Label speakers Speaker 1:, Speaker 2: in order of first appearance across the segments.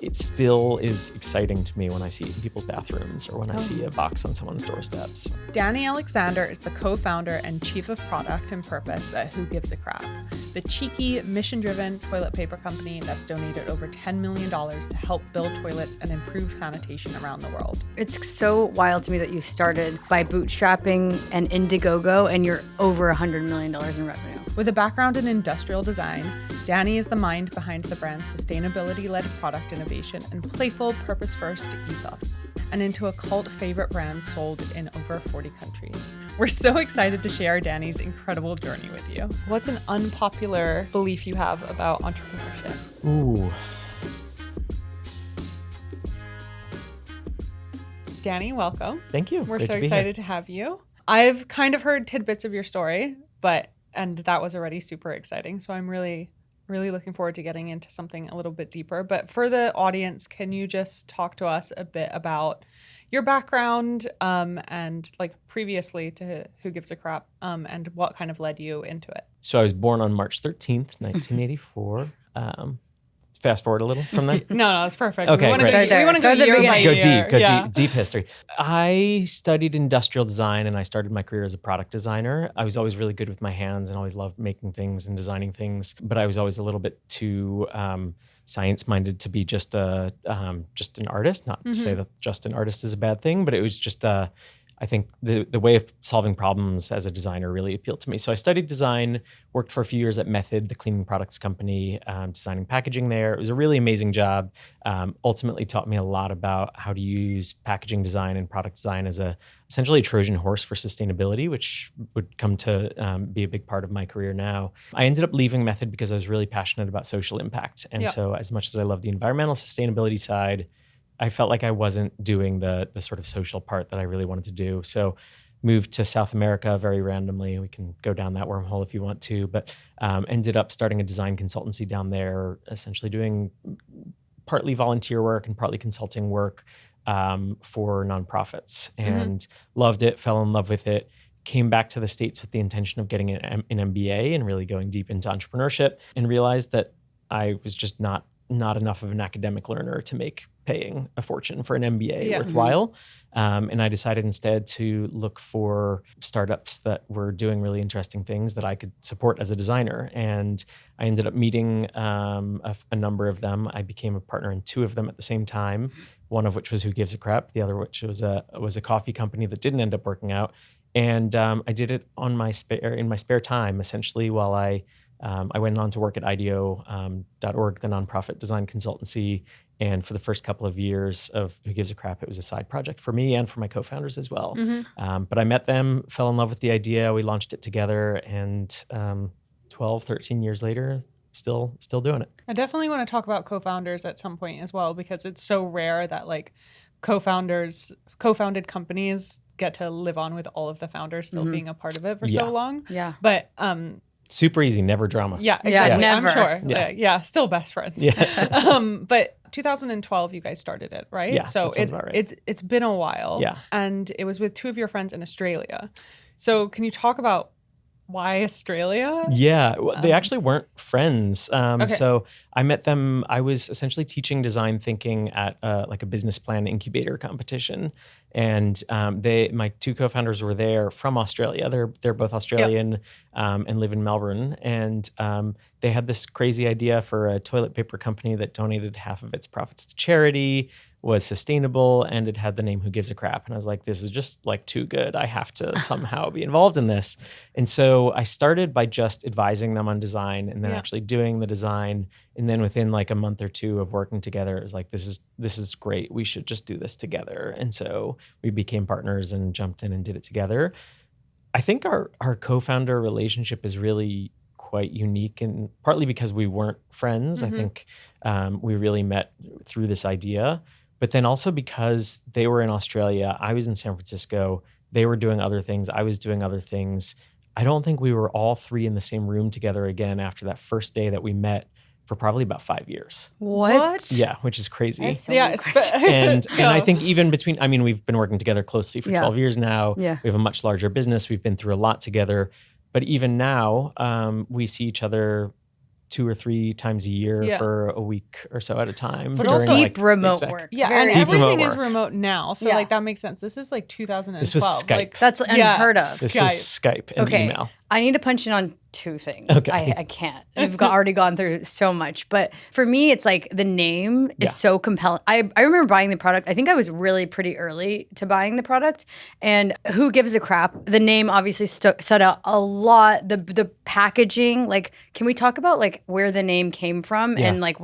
Speaker 1: it still is exciting to me when I see it in people's bathrooms or when I see a box on someone's doorsteps.
Speaker 2: Danny Alexander is the co-founder and chief of product and purpose at Who Gives a Crap, the cheeky, mission-driven toilet paper company that's donated over $10 million to help build toilets and improve sanitation around the world.
Speaker 3: It's so wild to me that you started by bootstrapping and IndieGoGo and you're over $100 million in revenue.
Speaker 2: With a background in industrial design, Danny is the mind behind the brand's sustainability-led product innovation and playful, purpose-first ethos, and into a cult favorite brand sold in over 40 countries. We're so excited to share Danny's incredible journey with you. What's an unpopular belief you have about entrepreneurship?
Speaker 1: Ooh.
Speaker 2: Danny, welcome.
Speaker 1: Thank you.
Speaker 2: We're
Speaker 1: Great
Speaker 2: so
Speaker 1: to be
Speaker 2: excited
Speaker 1: here.
Speaker 2: to have you. I've kind of heard tidbits of your story, and that was already super exciting. So I'm really looking forward to getting into something a little bit deeper. But for the audience, can you just talk to us a bit about your background and like previously to Who Gives a Crap and what kind of led you into it?
Speaker 1: So I was born on March 13th, 1984. Fast forward a little from there.
Speaker 2: No, it's perfect.
Speaker 1: Okay,
Speaker 2: we want to
Speaker 1: great.
Speaker 2: go year by year.
Speaker 1: Go deep history. I studied industrial design and I started my career as a product designer. I was always really good with my hands and always loved making things and designing things, but I was always a little bit too science-minded to be just an artist. Not to say that just an artist is a bad thing, but it was just I think the way of solving problems as a designer really appealed to me. So I studied design, worked for a few years at Method, the cleaning products company, designing packaging there. It was a really amazing job. Ultimately taught me a lot about how to use packaging design and product design as essentially a Trojan horse for sustainability, which would come to be a big part of my career now. I ended up leaving Method because I was really passionate about social impact. And so as much as I love the environmental sustainability side, I felt like I wasn't doing the sort of social part that I really wanted to do. So moved to South America very randomly. We can go down that wormhole if you want to, but ended up starting a design consultancy down there, essentially doing partly volunteer work and partly consulting work for nonprofits, and loved it, fell in love with it. Came back to the States with the intention of getting an MBA and really going deep into entrepreneurship, and realized that I was just not enough of an academic learner to make paying a fortune for an MBA worthwhile. And I decided instead to look for startups that were doing really interesting things that I could support as a designer. And I ended up meeting a number of them. I became a partner in two of them at the same time, one of which was Who Gives a Crap, the other which was a coffee company that didn't end up working out. And I did it in my spare time, essentially, while I went on to work at IDEO.org, the nonprofit design consultancy. And for the first couple of years of Who Gives a Crap, it was a side project for me and for my co-founders as well. But I met them, fell in love with the idea. We launched it together, and 12, 13 years later, still doing it.
Speaker 2: I definitely want to talk about co-founders at some point as well, because it's so rare that like co-founded companies get to live on with all of the founders still being a part of it for so long.
Speaker 3: Yeah.
Speaker 2: But
Speaker 1: super easy, never drama.
Speaker 2: Yeah, exactly.
Speaker 3: Never.
Speaker 2: I'm sure.
Speaker 1: Yeah.
Speaker 2: Still best friends.
Speaker 1: Yeah.
Speaker 2: But 2012, you guys started it, right?
Speaker 1: Yeah,
Speaker 2: so
Speaker 1: that sounds about right.
Speaker 2: It's been a while.
Speaker 1: Yeah.
Speaker 2: And it was with two of your friends in Australia. So can you talk about why Australia?
Speaker 1: Yeah, well, they actually weren't friends. So I met them. I was essentially teaching design thinking at like a business plan incubator competition, and my two co-founders were there from Australia. They're both Australian and live in Melbourne, and they had this crazy idea for a toilet paper company that donated half of its profits to charity, was sustainable, and it had the name Who Gives a Crap. And I was like, this is just like too good. I have to somehow be involved in this. And so I started by just advising them on design and then actually doing the design. And then within like a month or two of working together, it was like, this is great. We should just do this together. And so we became partners and jumped in and did it together. I think our co-founder relationship is really quite unique, and partly because we weren't friends. I think we really met through this idea. But then also because they were in Australia, I was in San Francisco, they were doing other things, I was doing other things. I don't think we were all three in the same room together again after that first day that we met for probably about 5 years.
Speaker 3: What?
Speaker 1: Yeah, which is crazy.
Speaker 2: And
Speaker 1: I think even between, I mean, we've been working together closely for 12 years now.
Speaker 3: Yeah.
Speaker 1: We have a much larger business. We've been through a lot together. But even now, we see each other 2 or 3 times a year for a week or so at a time.
Speaker 3: But
Speaker 1: during,
Speaker 3: deep remote work.
Speaker 2: Yeah,
Speaker 3: Very
Speaker 2: and
Speaker 1: deep
Speaker 2: everything
Speaker 1: remote
Speaker 2: is
Speaker 1: work.
Speaker 2: remote now. So like that makes sense. This is like 2012.
Speaker 1: This was Skype.
Speaker 2: Like,
Speaker 3: That's unheard of.
Speaker 1: This was Skype and email.
Speaker 3: I need to punch in on 2 things.
Speaker 1: Okay.
Speaker 3: I can't. We've already gone through so much. But for me, it's like the name is so compelling. I remember buying the product. I think I was really pretty early to buying the product. And who gives a crap? The name obviously stood out a lot. The packaging, like, can we talk about like where the name came from? And like,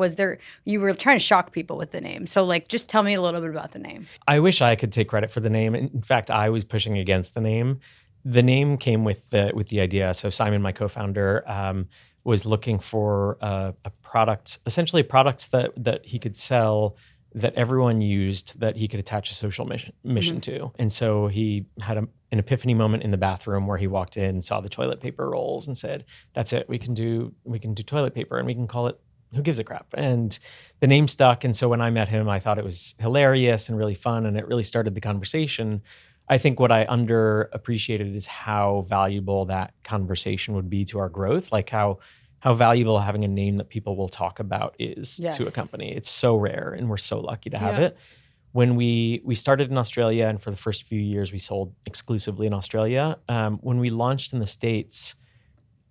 Speaker 3: you were trying to shock people with the name. So like, just tell me a little bit about the name.
Speaker 1: I wish I could take credit for the name. In fact, I was pushing against the name. The name came with the idea. So Simon, my co-founder, was looking for a product, essentially products that he could sell that everyone used, that he could attach a social mission to. And so he had an epiphany moment in the bathroom where he walked in, saw the toilet paper rolls, and said, "That's it. We can do toilet paper, and we can call it Who Gives a Crap." And the name stuck. And so when I met him, I thought it was hilarious and really fun, and it really started the conversation. I think what I underappreciated is how valuable that conversation would be to our growth, like how valuable having a name that people will talk about is to a company. It's so rare, and we're so lucky to have it. When we started in Australia, and for the first few years, we sold exclusively in Australia. When we launched in the States,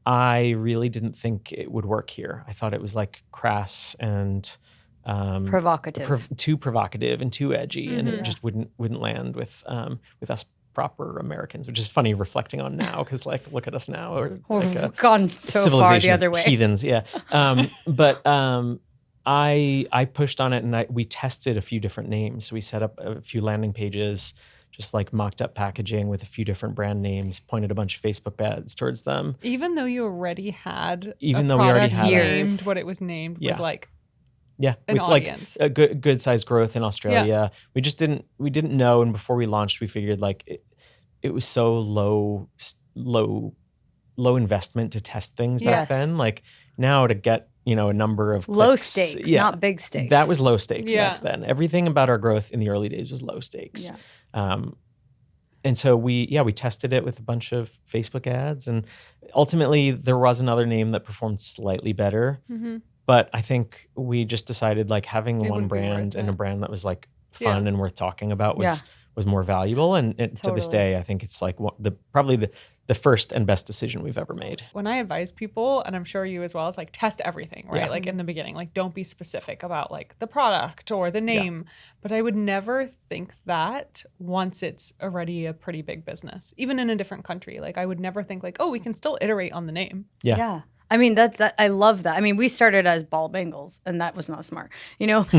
Speaker 1: I really didn't think it would work here. I thought it was like crass and
Speaker 3: Provocative.
Speaker 1: too provocative and too edgy, and it just wouldn't land with us proper Americans, which is funny reflecting on now, because like, look at us now.
Speaker 3: We've gone so far the other way.
Speaker 1: Heathens, yeah. But I pushed on it, and we tested a few different names. So we set up a few landing pages, just like mocked up packaging with a few different brand names, pointed a bunch of Facebook ads towards them.
Speaker 2: Even though you already had
Speaker 3: years.
Speaker 2: what it was named with like
Speaker 1: with
Speaker 2: audience.
Speaker 1: Like a good size growth in Australia. We just didn't know, and before we launched, we figured like it was so low investment to test things back then. Like now to get a number of clicks,
Speaker 3: low stakes, not big stakes.
Speaker 1: That was low stakes back then. Everything about our growth in the early days was low stakes. And so we tested it with a bunch of Facebook ads, and ultimately there was another name that performed slightly better. But I think we just decided like having one brand and a brand that was like fun and worth talking about was more valuable. And to this day, I think it's like probably the first and best decision we've ever made.
Speaker 2: When I advise people, and I'm sure you as well, is like test everything, right?
Speaker 1: Yeah.
Speaker 2: Like in the beginning, like don't be specific about like the product or the name. But I would never think that once it's already a pretty big business, even in a different country. Like I would never think like, oh, we can still iterate on the name.
Speaker 3: Yeah. I mean, that I love that. I mean, we started as ball bangles, and that was not smart,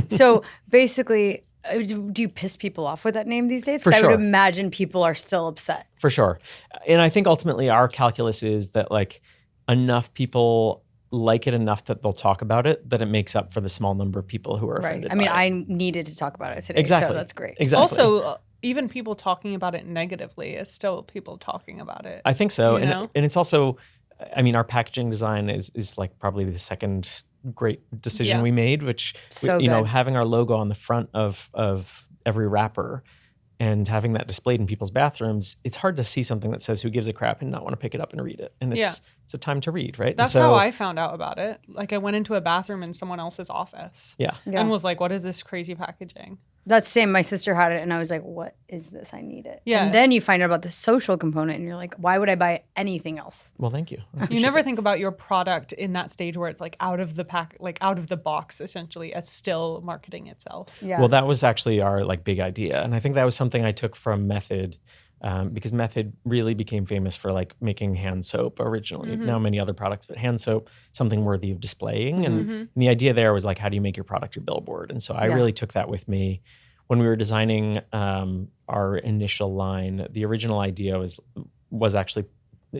Speaker 3: So basically, do you piss people off with that name these days?
Speaker 1: For
Speaker 3: Because
Speaker 1: sure.
Speaker 3: I would imagine people are still upset.
Speaker 1: For sure. And I think ultimately our calculus is that like enough people like it enough that they'll talk about it, that it makes up for the small number of people who are offended.
Speaker 3: I mean,
Speaker 1: by it.
Speaker 3: I needed to talk about it today,
Speaker 1: Exactly.
Speaker 3: so that's great.
Speaker 1: Exactly.
Speaker 2: Also, even people talking about it negatively is still people talking about it.
Speaker 1: I think so.
Speaker 2: You know?
Speaker 1: And it's also, I mean, our packaging design is like probably the second great decision we made, which,
Speaker 3: So
Speaker 1: you know,
Speaker 3: good.
Speaker 1: having our logo on the front of every wrapper and having that displayed in people's bathrooms, it's hard to see something that says "Who gives a crap" and not want to pick it up and read it. And it's a time to read, right?
Speaker 2: That's
Speaker 1: and so,
Speaker 2: how I found out about it. Like I went into a bathroom in someone else's office
Speaker 1: Yeah.
Speaker 2: and was like, what is this crazy packaging?
Speaker 3: That's same. My sister had it, and I was like, "What is this? I need it."
Speaker 2: Yeah.
Speaker 3: And then you find out about the social component, and you're like, "Why would I buy anything else?"
Speaker 1: Well, thank you. I
Speaker 2: You
Speaker 1: appreciate
Speaker 2: never
Speaker 1: it.
Speaker 2: think about your product in that stage where it's like out of the pack, like out of the box, essentially, as still marketing itself.
Speaker 3: Yeah.
Speaker 1: Well, that was actually our like big idea, and I think that was something I took from Method, because Method really became famous for like making hand soap originally. Now many other products, but hand soap, something worthy of displaying. And the idea there was like, how do you make your product your billboard? And so I really took that with me when we were designing our initial line. The original idea was actually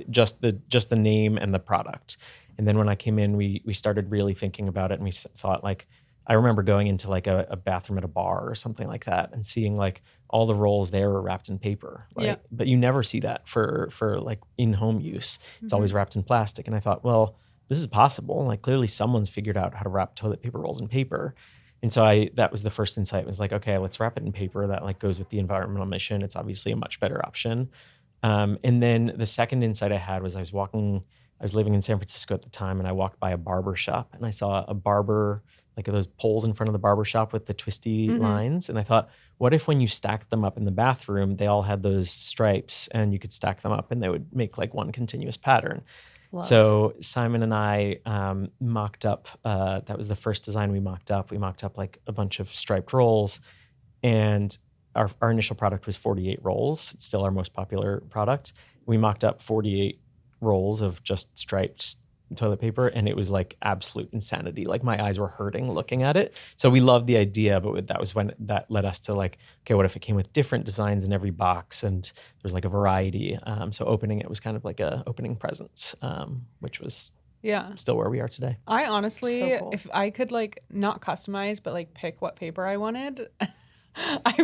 Speaker 1: just the name and the product. And then when I came in, we started really thinking about it, and we thought like, I remember going into like a bathroom at a bar or something like that and seeing like all the rolls there were wrapped in paper, right?
Speaker 2: Yeah.
Speaker 1: But you never see that for like in-home use. It's always wrapped in plastic. And I thought, well, this is possible. Like clearly someone's figured out how to wrap toilet paper rolls in paper. And so that was the first insight, was like, okay, let's wrap it in paper. That like goes with the environmental mission. It's obviously a much better option. And then the second insight I had was I was walking I was living in San Francisco at the time, and I walked by a barber shop, and I saw a barber, like those poles in front of the barber shop with the twisty lines. And I thought, what if when you stacked them up in the bathroom, they all had those stripes, and you could stack them up and they would make like one continuous pattern.
Speaker 3: Love.
Speaker 1: So Simon and I mocked up, that was the first design we mocked up. We mocked up like a bunch of striped rolls, and our initial product was 48 rolls. It's still our most popular product. We mocked up 48 rolls of just striped toilet paper, and it was like absolute insanity. Like my eyes were hurting looking at it. So we loved the idea, but that was when that led us to like, okay, what if it came with different designs in every box, and there was like a variety. So opening it was kind of like a opening presents, which was still where we are today.
Speaker 2: I honestly,
Speaker 3: So cool.
Speaker 2: if I could like not customize, but like pick what paper I wanted, I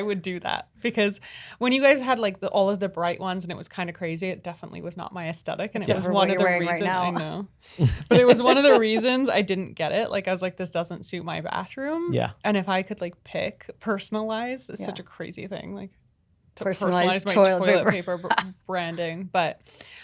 Speaker 2: would do that, because when you guys had like all of the bright ones and it was kind of crazy, it definitely was not my aesthetic, and it was
Speaker 3: for
Speaker 2: one
Speaker 3: what
Speaker 2: of the
Speaker 3: you're wearing right
Speaker 2: reasons
Speaker 3: now.
Speaker 2: I know, but it was one of the reasons I didn't get it. Like I was like, this doesn't suit my bathroom.
Speaker 1: Yeah.
Speaker 2: And if I could like pick personalize, it's
Speaker 3: Yeah.
Speaker 2: such a crazy thing. Like to
Speaker 3: Personalized
Speaker 2: personalize my
Speaker 3: toilet
Speaker 2: toilet paper branding. But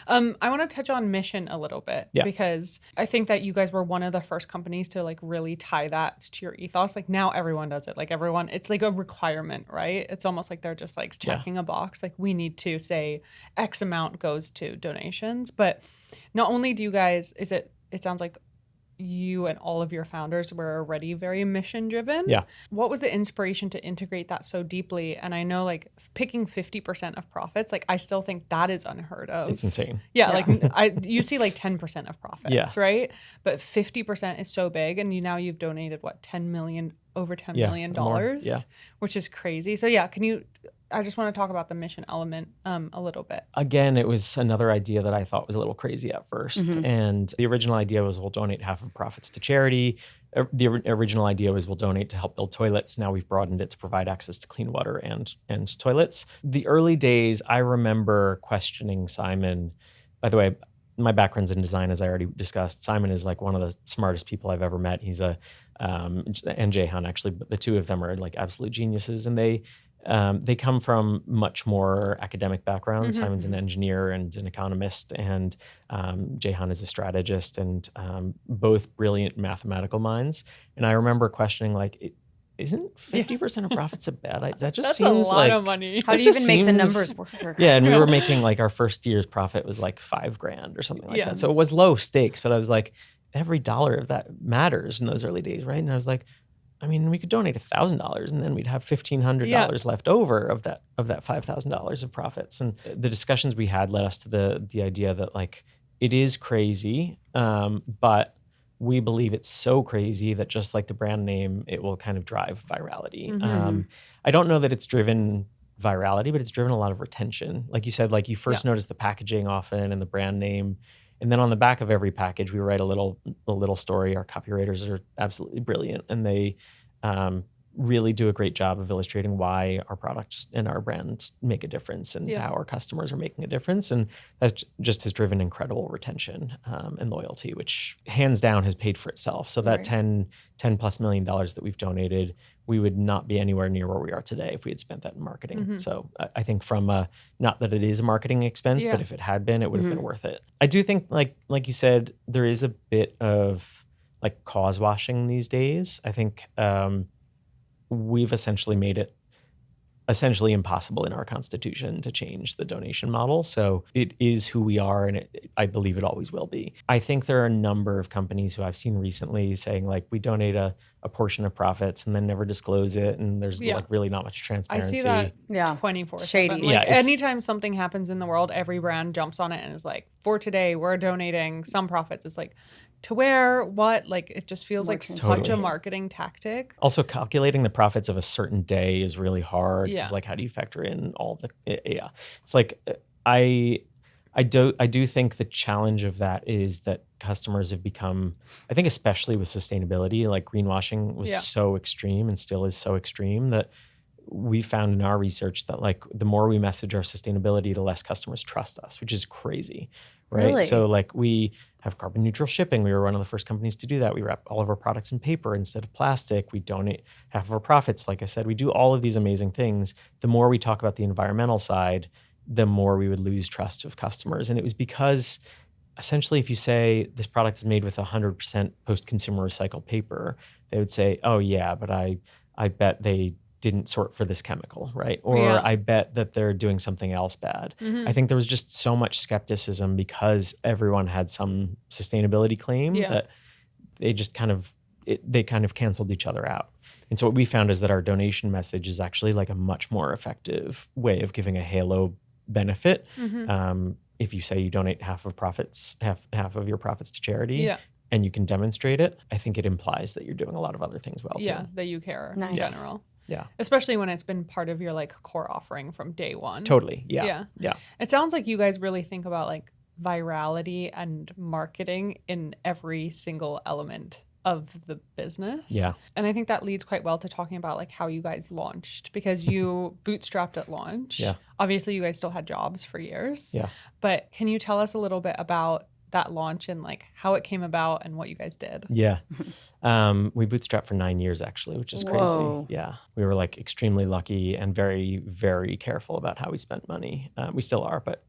Speaker 2: I want to touch on mission a little bit, because I think that you guys were one of the first companies to like really tie that to your ethos. Like now everyone does it. Like everyone, it's like a requirement, right? It's almost like they're just like checking a box. Like we need to say X amount goes to donations. But not only do you guys, it sounds like you and all of your founders were already very mission driven.
Speaker 1: Yeah.
Speaker 2: What was the inspiration to integrate that so deeply? And I know like picking 50% of profits, like I still think that is unheard of.
Speaker 1: It's insane.
Speaker 2: Yeah. Like you see like 10% of profits, right? But 50% is so big. And you've donated what, over $10 million, which is crazy. So I just want to talk about the mission element a little bit.
Speaker 1: Again, it was another idea that I thought was a little crazy at first. And the original idea was we'll donate half of profits to charity. The original idea was we'll donate to help build toilets. Now we've broadened it to provide access to clean water and toilets. The early days, I remember questioning Simon. By the way, my background's in design, as I already discussed. Simon is like one of the smartest people I've ever met. He's and Jehan actually, but the two of them are like absolute geniuses, and they come from much more academic backgrounds. Simon's an engineer and an economist, and Jehan is a strategist, and both brilliant mathematical minds. And I remember questioning, like, isn't 50% of profits a bad idea? That just
Speaker 2: That's
Speaker 1: seems
Speaker 2: a lot
Speaker 1: like
Speaker 2: of money.
Speaker 3: How do you even make the numbers work?
Speaker 1: Yeah, and we were making like our first year's profit was like $5,000 or something like that. So it was low stakes, but I was like, every dollar of that matters in those early days, right? And I was like, I mean, we could donate $1,000 and then we'd have $1,500 left over of that $5,000 of profits. And the discussions we had led us to the idea that like it is crazy, but we believe it's so crazy that just like the brand name, it will kind of drive virality. I don't know that it's driven virality, but it's driven a lot of retention. Like you said, like you first notice the packaging often and the brand name. And then on the back of every package, we write a little story. Our copywriters are absolutely brilliant, and they really do a great job of illustrating why our products and our brand make a difference, and how our customers are making a difference. And that just has driven incredible retention and loyalty, which hands down has paid for itself. So that $10+ million that we've donated, we would not be anywhere near where we are today if we had spent that in marketing. So I think from not that it is a marketing expense, but if it had been, it would have been worth it. I do think like you said, there is a bit of like cause washing these days. I think we've essentially made it essentially impossible in our constitution to change the donation model. So it is who we are, and I believe it always will be. I think there are a number of companies who I've seen recently saying like, we donate a portion of profits and then never disclose it, and there's like really not much transparency.
Speaker 2: I see that 24/7.
Speaker 3: Shady.
Speaker 2: Like anytime something happens in the world, every brand jumps on it and is like, for today, we're donating some profits. It's like, to where, what, like it just feels like such a marketing tactic.
Speaker 1: Also, calculating the profits of a certain day is really hard. Because like, how do you factor in all the? It's like I do think the challenge of that is that customers have become, I think especially with sustainability, like greenwashing was so extreme and still is so extreme that we found in our research that like the more we message our sustainability, the less customers trust us, which is crazy, right?
Speaker 3: Really?
Speaker 1: So like we have carbon neutral shipping. We were one of the first companies to do that. We wrap all of our products in paper instead of plastic. We donate half of our profits. Like I said, we do all of these amazing things. The more we talk about the environmental side, the more we would lose trust of customers. And it was because essentially, if you say this product is made with 100% post-consumer recycled paper, they would say, oh yeah, but I bet they didn't sort for this chemical, right? Or
Speaker 2: Yeah.
Speaker 1: I bet that they're doing something else bad. I think there was just so much skepticism because everyone had some sustainability claim that they just kind of canceled each other out. And so what we found is that our donation message is actually like a much more effective way of giving a halo benefit. If you say you donate half of your profits to charity, and you can demonstrate it, I think it implies that you're doing a lot of other things well too.
Speaker 2: That you care
Speaker 3: Nice.
Speaker 2: in general.
Speaker 1: Yeah.
Speaker 2: Especially when it's been part of your like core offering from day one.
Speaker 1: Totally. Yeah.
Speaker 2: It sounds like you guys really think about like virality and marketing in every single element of the business.
Speaker 1: Yeah.
Speaker 2: And I think that leads quite well to talking about like how you guys launched, because you bootstrapped at launch.
Speaker 1: Yeah.
Speaker 2: Obviously you guys still had jobs for years.
Speaker 1: Yeah.
Speaker 2: But can you tell us a little bit about that launch and like how it came about and what you guys did?
Speaker 1: Yeah. We bootstrapped for 9 years actually, which is crazy.
Speaker 3: Whoa.
Speaker 1: Yeah. We were like extremely lucky and very, very careful about how we spent money. We still are, but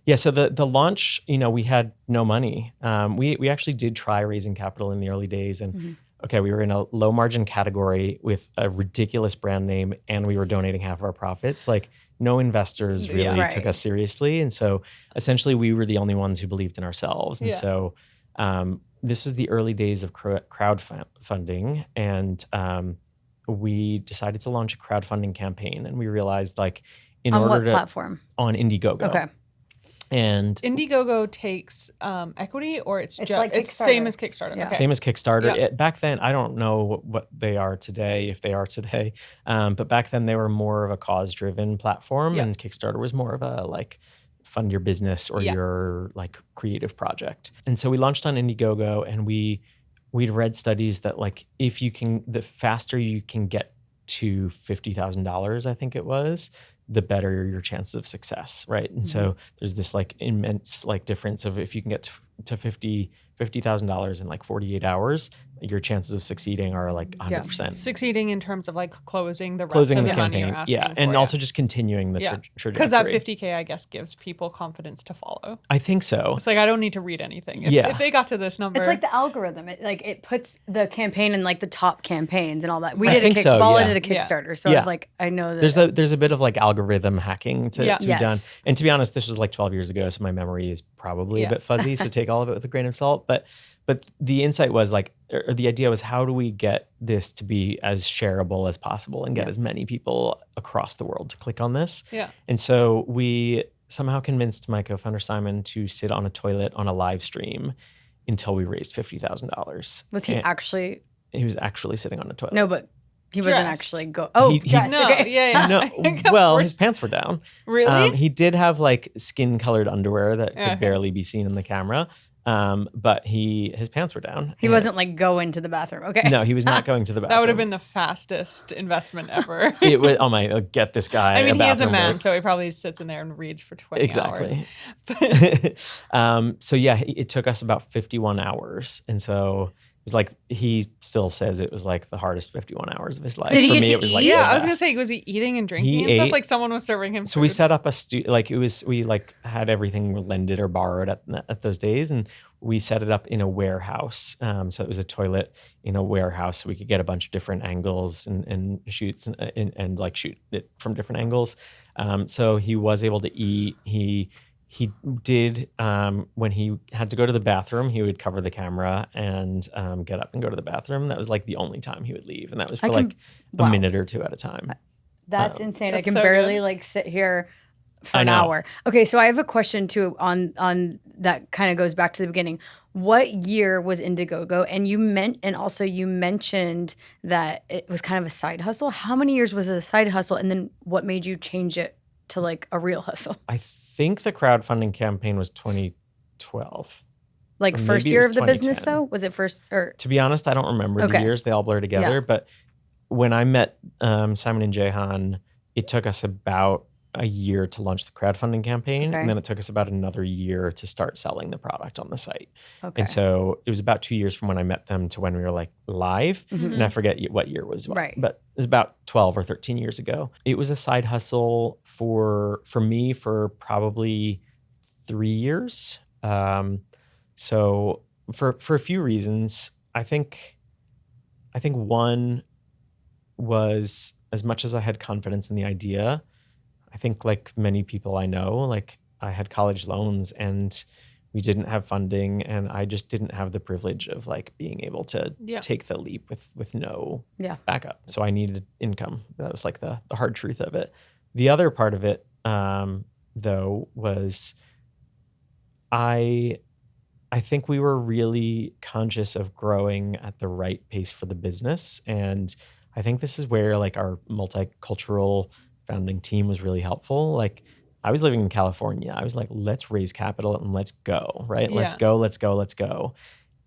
Speaker 1: yeah, so the launch, we had no money. We actually did try raising capital in the early days, and okay, we were in a low margin category with a ridiculous brand name, and we were donating half of our profits. Like no investors really took us seriously, and so essentially we were the only ones who believed in ourselves. And so this was the early days of crowdfunding, and we decided to launch a crowdfunding campaign, and we realized like
Speaker 3: on what platform?
Speaker 1: On IndieGoGo.
Speaker 3: Okay.
Speaker 1: And
Speaker 2: IndieGoGo takes equity, or it's just
Speaker 3: like
Speaker 2: it's same as Kickstarter.
Speaker 3: Yeah.
Speaker 2: Okay.
Speaker 1: Same as Kickstarter.
Speaker 2: Yeah.
Speaker 1: Back then, I don't know what they are today, if they are today, but back then they were more of a cause-driven platform, and Kickstarter was more of a like fund your business or your like creative project. And so we launched on IndieGoGo, and we'd read studies that like the faster you can get to $50,000, I think it was, the better your chances of success, right? And so there's this like immense like difference of if you can get to $50,000 in like 48 hours, your chances of succeeding are like 100%.
Speaker 2: Succeeding in terms of like closing the rest of the money you're asking for.
Speaker 1: And also just continuing the trajectory.
Speaker 2: Because that 50K, I guess, gives people confidence to follow.
Speaker 1: I think so.
Speaker 2: It's like, I don't need to read anything. If they got to this number.
Speaker 3: It's like the algorithm. It puts the campaign in like the top campaigns and all that.
Speaker 1: I think so,
Speaker 3: Bala did a Kickstarter, so I know this.
Speaker 1: There's a bit of like algorithm hacking to be done. And to be honest, this was like 12 years ago, so my memory is probably a bit fuzzy, so take all of it with a grain of salt. But the insight was like, or the idea was, how do we get this to be as shareable as possible and get as many people across the world to click on this?
Speaker 2: Yeah.
Speaker 1: And so we somehow convinced my co-founder Simon to sit on a toilet on a live stream until we raised $50,000.
Speaker 3: Was he actually?
Speaker 1: He was actually sitting on a toilet.
Speaker 3: No, but he wasn't
Speaker 2: Dressed.
Speaker 3: actually dressed.
Speaker 2: No,
Speaker 3: Okay.
Speaker 1: No, well, his pants were down.
Speaker 2: Really?
Speaker 1: He did have like skin-colored underwear that could barely be seen in the camera. But his pants were down.
Speaker 3: He wasn't like going to the bathroom. Okay.
Speaker 1: No, he was not going to the bathroom.
Speaker 2: That would have been the fastest investment ever.
Speaker 1: It was, get this guy.
Speaker 2: I mean, he is a man,
Speaker 1: work.
Speaker 2: so he probably sits in there and reads for 20 hours.
Speaker 1: Exactly. So yeah, it took us about 51 hours. And so it was like, he still says it was like the hardest 51 hours of his life.
Speaker 3: Did he
Speaker 1: For
Speaker 3: get
Speaker 1: me,
Speaker 3: to
Speaker 1: it was like
Speaker 3: eat?
Speaker 2: I was going to say, was he eating and drinking
Speaker 1: He
Speaker 2: and stuff?
Speaker 1: ate.
Speaker 2: Like someone was serving him
Speaker 1: So
Speaker 2: food?
Speaker 1: we set up we like had everything lended or borrowed at those days, and we set it up in a warehouse. So it was a toilet in a warehouse, so we could get a bunch of different angles and shoots and like shoot it from different angles. So he was able to eat. He did, when he had to go to the bathroom, he would cover the camera and get up and go to the bathroom. That was like the only time he would leave. And that was for a minute or two at a time.
Speaker 3: That's insane.
Speaker 2: That's
Speaker 3: I can
Speaker 2: so
Speaker 3: barely
Speaker 2: good.
Speaker 3: like sit here for
Speaker 1: I
Speaker 3: an
Speaker 1: know.
Speaker 3: hour. Okay, so I have a question too on that kind of goes back to the beginning. What year was IndieGoGo? And you mentioned that it was kind of a side hustle. How many years was it a side hustle? And then what made you change it to like a real hustle?
Speaker 1: I think the crowdfunding campaign was 2012.
Speaker 3: Like
Speaker 1: Or
Speaker 3: first
Speaker 1: maybe it
Speaker 3: year
Speaker 1: was
Speaker 3: of the business
Speaker 1: 2010.
Speaker 3: though? Was it first or?
Speaker 1: To be honest, I don't remember the
Speaker 3: Okay.
Speaker 1: years. They all blur together.
Speaker 3: Yeah.
Speaker 1: But when I met Simon and Jehan, it took us about a year to launch the crowdfunding campaign.
Speaker 3: Okay.
Speaker 1: And then it took us about another year to start selling the product on the site.
Speaker 3: Okay.
Speaker 1: And so it was about 2 years from when I met them to when we were like live. And I forget what year was what,
Speaker 3: Right.
Speaker 1: but it was about 12 or 13 years ago. It was a side hustle for me for probably 3 years. So for a few reasons, I think one was, as much as I had confidence in the idea, I think like many people I know, like I had college loans and we didn't have funding, and I just didn't have the privilege of like being able to take the leap with no backup. So I needed income. That was like the hard truth of it. The other part of it, though, was I think we were really conscious of growing at the right pace for the business. And I think this is where like our multicultural founding team was really helpful. Like I was living in California. I was like, let's raise capital and let's go, right?
Speaker 2: Yeah.
Speaker 1: Let's go.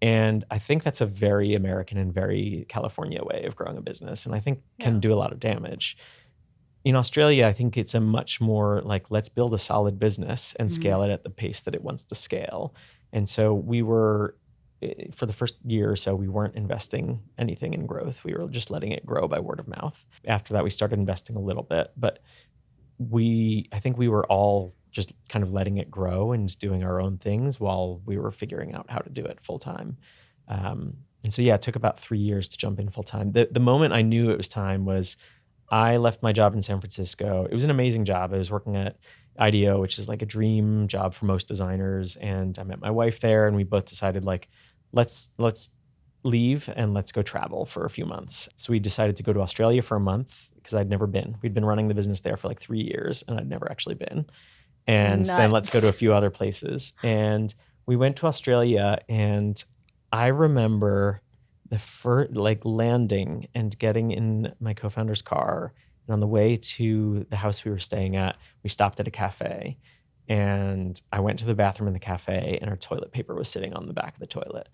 Speaker 1: And I think that's a very American and very California way of growing a business. And I think can do a lot of damage. In Australia, I think it's a much more like, let's build a solid business and scale it at the pace that it wants to scale. And so we were, for the first year or so, we weren't investing anything in growth. We were just letting it grow by word of mouth. After that, we started investing a little bit, but I think we were all just kind of letting it grow and just doing our own things while we were figuring out how to do it full time. And so, it took about 3 years to jump in full time. The moment I knew it was time was I left my job in San Francisco. It was an amazing job. I was working at IDEO, which is like a dream job for most designers. And I met my wife there, and we both decided like, let's leave and let's go travel for a few months. So we decided to go to Australia for a month because I'd never been. We'd been running the business there for like 3 years and I'd never actually been. And then let's go to a few other places. And we went to Australia, and I remember the first like landing and getting in my co-founder's car. And on the way to the house we were staying at, we stopped at a cafe, and I went to the bathroom in the cafe, and our toilet paper was sitting on the back of the toilet.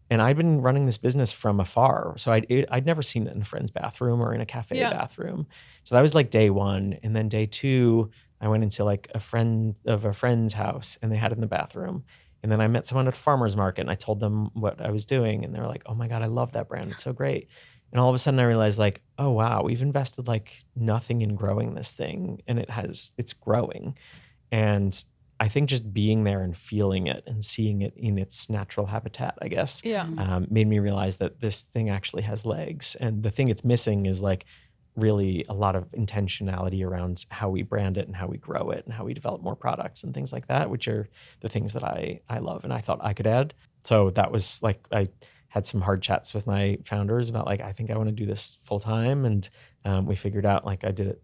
Speaker 1: And I'd been running this business from afar. So I'd never seen it in a friend's bathroom or in a cafe bathroom. So that was like day one. And then day two, I went into like a friend's house, and they had it in the bathroom. And then I met someone at a farmer's market, and I told them what I was doing. And they were like, oh my God, I love that brand. It's so great. And all of a sudden I realized like, oh wow, we've invested like nothing in growing this thing, and it's growing. And I think just being there and feeling it and seeing it in its natural habitat, I guess, made me realize that this thing actually has legs. And the thing it's missing is like really a lot of intentionality around how we brand it and how we grow it and how we develop more products and things like that, which are the things that I love and I thought I could add. So that was like, I had some hard chats with my founders about like, I think I want to do this full time. And we figured out like I did it,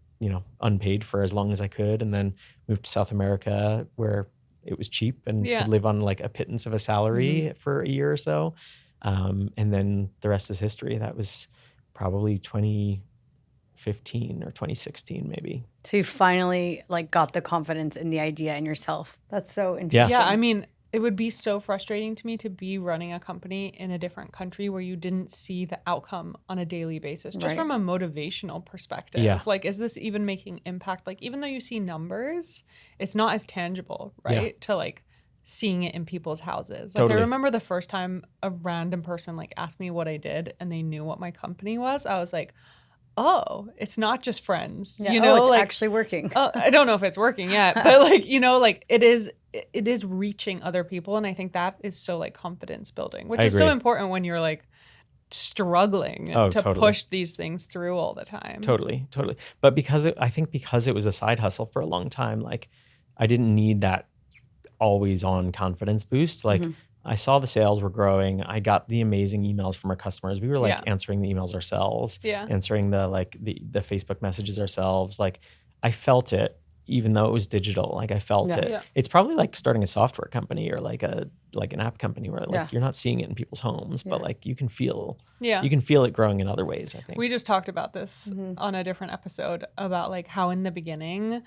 Speaker 1: unpaid for as long as I could, and then moved to South America where it was cheap and could live on like a pittance of a salary for a year or so. And then the rest is history. That was probably 2015 or 2016 maybe.
Speaker 3: So you finally like got the confidence in the idea in yourself. That's so interesting.
Speaker 2: Yeah, I mean, it would be so frustrating to me to be running a company in a different country where you didn't see the outcome on a daily basis, just from a motivational perspective.
Speaker 1: Yeah.
Speaker 2: Like, is this even making impact? Like, even though you see numbers, it's not as tangible, right? To like seeing it in people's houses. Like, I remember the first time a random person like asked me what I did and they knew what my company was. I was like, oh, it's not just friends.
Speaker 3: Yeah, it's
Speaker 2: like,
Speaker 3: actually working.
Speaker 2: I don't know if it's working yet, but like, like it is reaching other people. And I think that is so like confidence building, which is so important when you're like struggling to push these things through all the time.
Speaker 1: Totally. But I think because it was a side hustle for a long time, like I didn't need that always on confidence boost. Like I saw the sales were growing. I got the amazing emails from our customers. We were like answering the emails ourselves, answering the Facebook messages ourselves. Like I felt it, even though it was digital. Like I felt it. Yeah. It's probably like starting a software company or like an app company where like you're not seeing it in people's homes, but like you can feel it growing in other ways, I think.
Speaker 2: We just talked about this on a different episode about like how in the beginning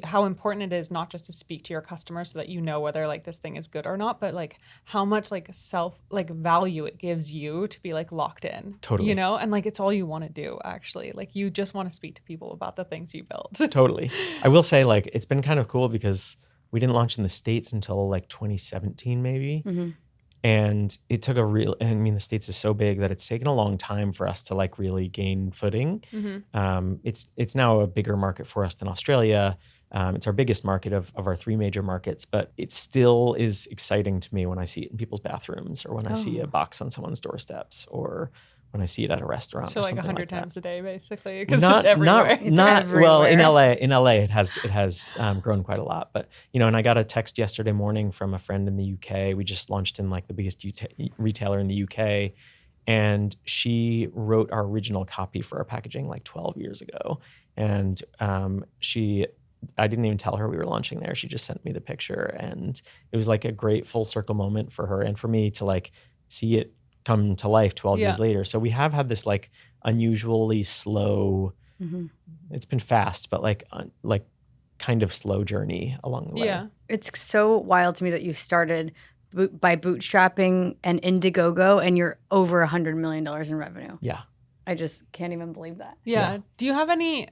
Speaker 2: how important it is not just to speak to your customers so that you know whether like this thing is good or not, but like how much like self like value it gives you to be like locked in.
Speaker 1: Totally.
Speaker 2: And like it's all you want to do actually. Like you just want to speak to people about the things you build.
Speaker 1: Totally. I will say like it's been kind of cool because we didn't launch in the States until like 2017 maybe. And it took the States is so big that it's taken a long time for us to like really gain footing. It's now a bigger market for us than Australia. It's our biggest market of our 3 major markets, but it still is exciting to me when I see it in people's bathrooms, or when I see a box on someone's doorsteps, or when I see it at a restaurant.
Speaker 2: So
Speaker 1: or
Speaker 2: like
Speaker 1: something
Speaker 2: 100
Speaker 1: like that.
Speaker 2: times a day, basically, because it's everywhere.
Speaker 1: Well, in LA, it has grown quite a lot. But and I got a text yesterday morning from a friend in the UK. We just launched in like the biggest retailer in the UK, and she wrote our original copy for our packaging like 12 years ago. And I didn't even tell her we were launching there. She just sent me the picture, and it was like a great full circle moment for her and for me to like see it come to life 12 years later. So we have had this like unusually slow, it's been fast, but like kind of slow journey along the way.
Speaker 2: Yeah.
Speaker 3: It's so wild to me that you started by bootstrapping and IndieGoGo, and you're over $100 million in revenue.
Speaker 1: Yeah.
Speaker 3: I just can't even believe that.
Speaker 2: Yeah. Do you have any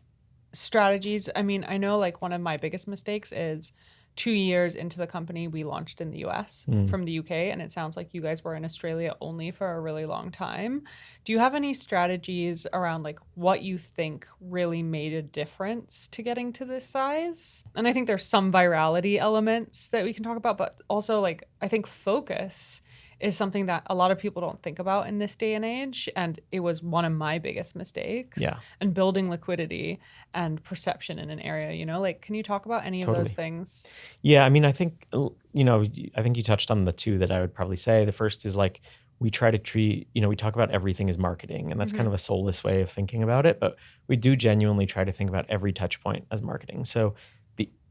Speaker 2: strategies? I mean, I know like one of my biggest mistakes is 2 years into the company, we launched in the US from the UK, and it sounds like you guys were in Australia only for a really long time. Do you have any strategies around like what you think really made a difference to getting to this size? And I think there's some virality elements that we can talk about, but also like I think focus is something that a lot of people don't think about in this day and age. And it was one of my biggest mistakes.
Speaker 1: Yeah.
Speaker 2: And building liquidity and perception in an area, like, can you talk about any of those things?
Speaker 1: Yeah. I mean, I think you touched on the 2 that I would probably say. The first is like, we try to treat, we talk about everything as marketing, and that's kind of a soulless way of thinking about it, but we do genuinely try to think about every touch point as marketing. So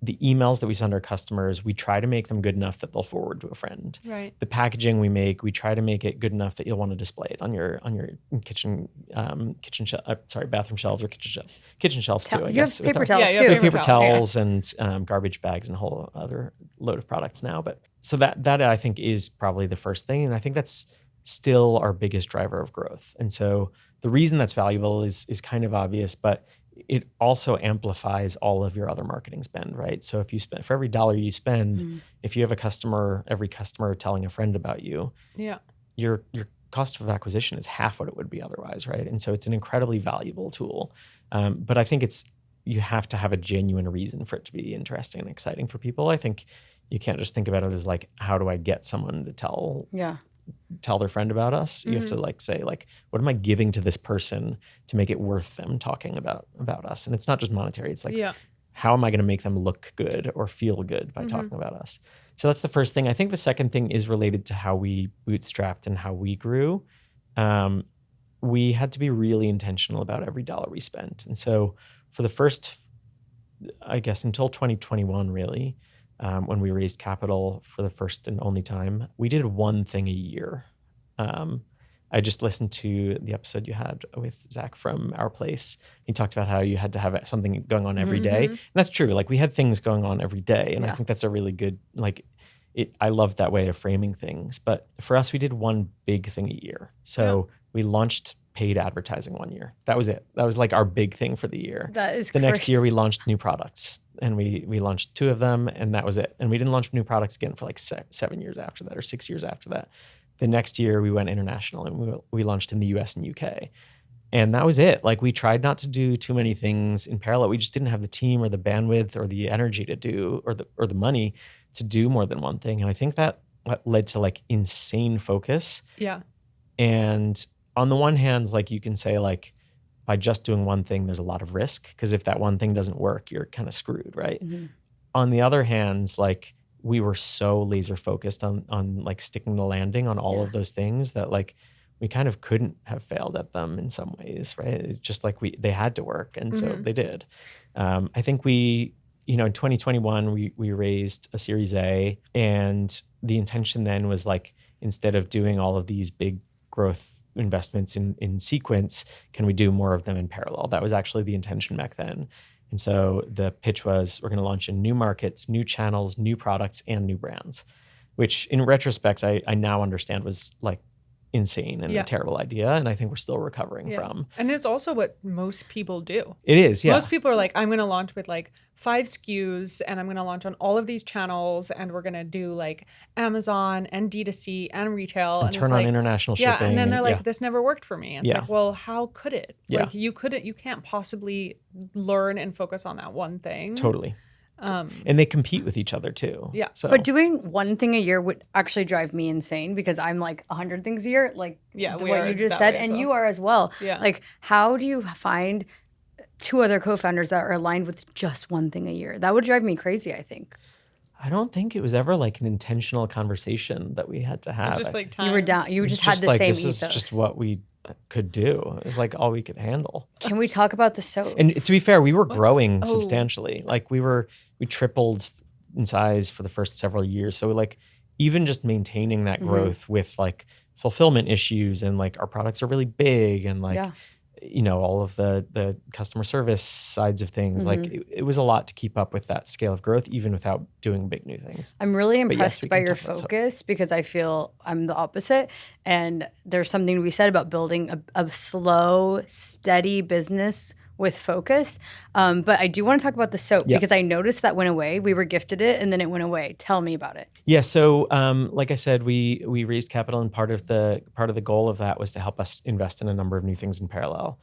Speaker 1: the emails that we send our customers, we try to make them good enough that they'll forward to a friend.
Speaker 2: Right.
Speaker 1: The packaging we make, we try to make it good enough that you'll want to display it on your bathroom shelves or kitchen shelves too. I guess
Speaker 3: You have paper towels too.
Speaker 1: We have paper towels and garbage bags and a whole other load of products now. But so that I think is probably the first thing, and I think that's still our biggest driver of growth. And so the reason that's valuable is kind of obvious, but it also amplifies all of your other marketing spend, right? So if you spend, for every dollar you spend, if you have every customer telling a friend about you, your cost of acquisition is half what it would be otherwise, right? And so it's an incredibly valuable tool. But I think you have to have a genuine reason for it to be interesting and exciting for people. I think you can't just think about it as like, how do I get someone to tell their friend about us? You have to like say like, what am I giving to this person to make it worth them talking about us? And it's not just monetary. It's like, how am I going to make them look good or feel good by talking about us? So that's the first thing. I think the second thing is related to how we bootstrapped and how we grew. We had to be really intentional about every dollar we spent. And so for the first, I guess until 2021 really, when we raised capital for the first and only time, we did one thing a year. I just listened to the episode you had with Zach from Our Place. He talked about how you had to have something going on every day. And that's true. Like we had things going on every day. And I think that's a really good, I love that way of framing things. But for us, we did one big thing a year. So we launched paid advertising one year. That was it. That was like our big thing for the year.
Speaker 3: That is
Speaker 1: the next year we launched new products, and we launched 2 of them, and that was it. And we didn't launch new products again for like 7 years after that, or 6 years after that. The next year we went international, and we launched in the US and UK. And that was it. Like we tried not to do too many things in parallel. We just didn't have the team or the bandwidth or the energy to do, or the money to do more than one thing. And I think that led to like insane focus.
Speaker 2: Yeah.
Speaker 1: And on the one hand, like you can say like, by just doing one thing, there's a lot of risk, because if that one thing doesn't work, you're kind of screwed, right? On the other hand, like we were so laser focused on like sticking the landing on all of those things that like we kind of couldn't have failed at them in some ways, right? It's just like they had to work, and so they did. I think in 2021 we raised a Series A, and the intention then was like, instead of doing all of these big growth investments in sequence, can we do more of them in parallel? That was actually the intention back then. And so the pitch was, we're going to launch in new markets, new channels, new products, and new brands, which in retrospect, I now understand was like insane and a terrible idea. And I think we're still recovering from.
Speaker 2: And it's also what most people do.
Speaker 1: It is, yeah.
Speaker 2: Most people are like, I'm going to launch with like 5 SKUs and I'm going to launch on all of these channels and we're going to do like Amazon and D2C and retail.
Speaker 1: And turn on international shipping.
Speaker 2: Yeah, and then they're like, this never worked for me. It's like, well, how could it?
Speaker 1: Yeah.
Speaker 2: Like you can't possibly learn and focus on that one thing.
Speaker 1: Totally. And they compete with each other too.
Speaker 2: Yeah.
Speaker 1: So.
Speaker 3: But doing one thing a year would actually drive me insane because I'm like 100 things a year, like what you just said, and you are as well.
Speaker 2: Yeah.
Speaker 3: Like, how do you find 2 other co-founders that are aligned with just one thing a year? That would drive me crazy, I think.
Speaker 1: I don't think it was ever like an intentional conversation that we had to have.
Speaker 2: It's just like time.
Speaker 3: You were down. You just had the
Speaker 1: like,
Speaker 3: same
Speaker 1: this
Speaker 3: ethos.
Speaker 1: is just what we could do. It was like all we could handle.
Speaker 3: Can we talk about the soap?
Speaker 1: And to be fair, we were growing substantially. Like we tripled in size for the first several years. So like even just maintaining that growth with like fulfillment issues and like our products are really big and like, all of the customer service sides of things, like it was a lot to keep up with that scale of growth, even without doing big new things.
Speaker 3: I'm really impressed by your focus because I feel I'm the opposite. And there's something to be said about building a slow, steady business with focus. But I do want to talk about the soap because I noticed that went away. We were gifted it and then it went away. Tell me about it.
Speaker 1: Yeah. So like I said, we raised capital and part of the goal of that was to help us invest in a number of new things in parallel.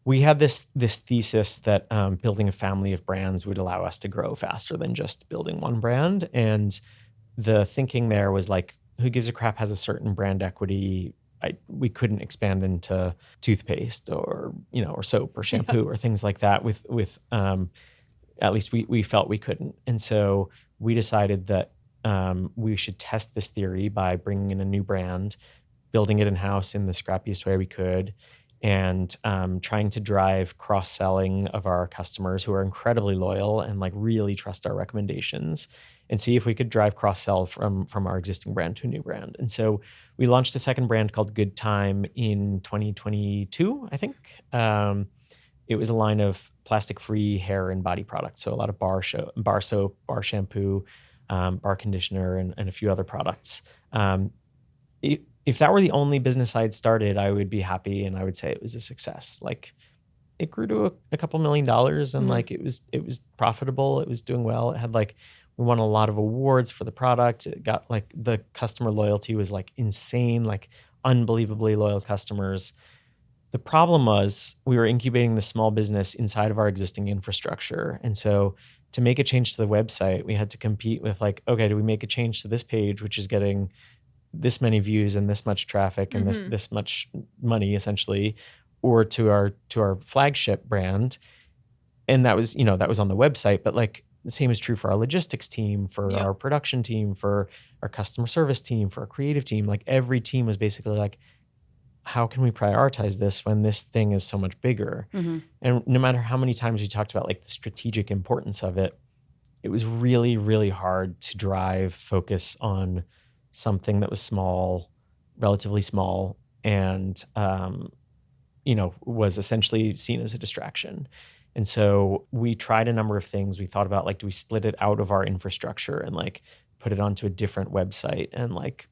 Speaker 1: We had this thesis that building a family of brands would allow us to grow faster than just building one brand. And the thinking there was like, who gives a crap has a certain brand equity. We couldn't expand into toothpaste or soap or shampoo or things like that with at least we felt we couldn't. And so we decided that we should test this theory by bringing in a new brand, building it in-house in the scrappiest way we could, and trying to drive cross-selling of our customers who are incredibly loyal and like really trust our recommendations, and see if we could drive cross-sell from our existing brand to a new brand. And so we launched a second brand called Good Time in 2022, I think. It was a line of plastic-free hair and body products. So a lot of bar soap, bar shampoo, bar conditioner, and a few other products. If that were the only business I had started, I would be happy and I would say it was a success. Like it grew to a couple $1 million and like it was profitable. It was doing well. It had like, we won a lot of awards for the product. It got like the customer loyalty was like insane, like unbelievably loyal customers. The problem was we were incubating the small business inside of our existing infrastructure. And so to make a change to the website, we had to compete with like, okay, do we make a change to this page, which is getting this many views and this much traffic and this much money essentially, or to our flagship brand. And that was on the website, but like the same is true for our logistics team, for our production team, for our customer service team, for our creative team. Like every team was basically like, how can we prioritize this when this thing is so much bigger? And no matter how many times we talked about like the strategic importance of it, it was really, really hard to drive focus on something that was small, relatively small, and was essentially seen as a distraction. And so we tried a number of things. We thought about like, do we split it out of our infrastructure and like put it onto a different website and like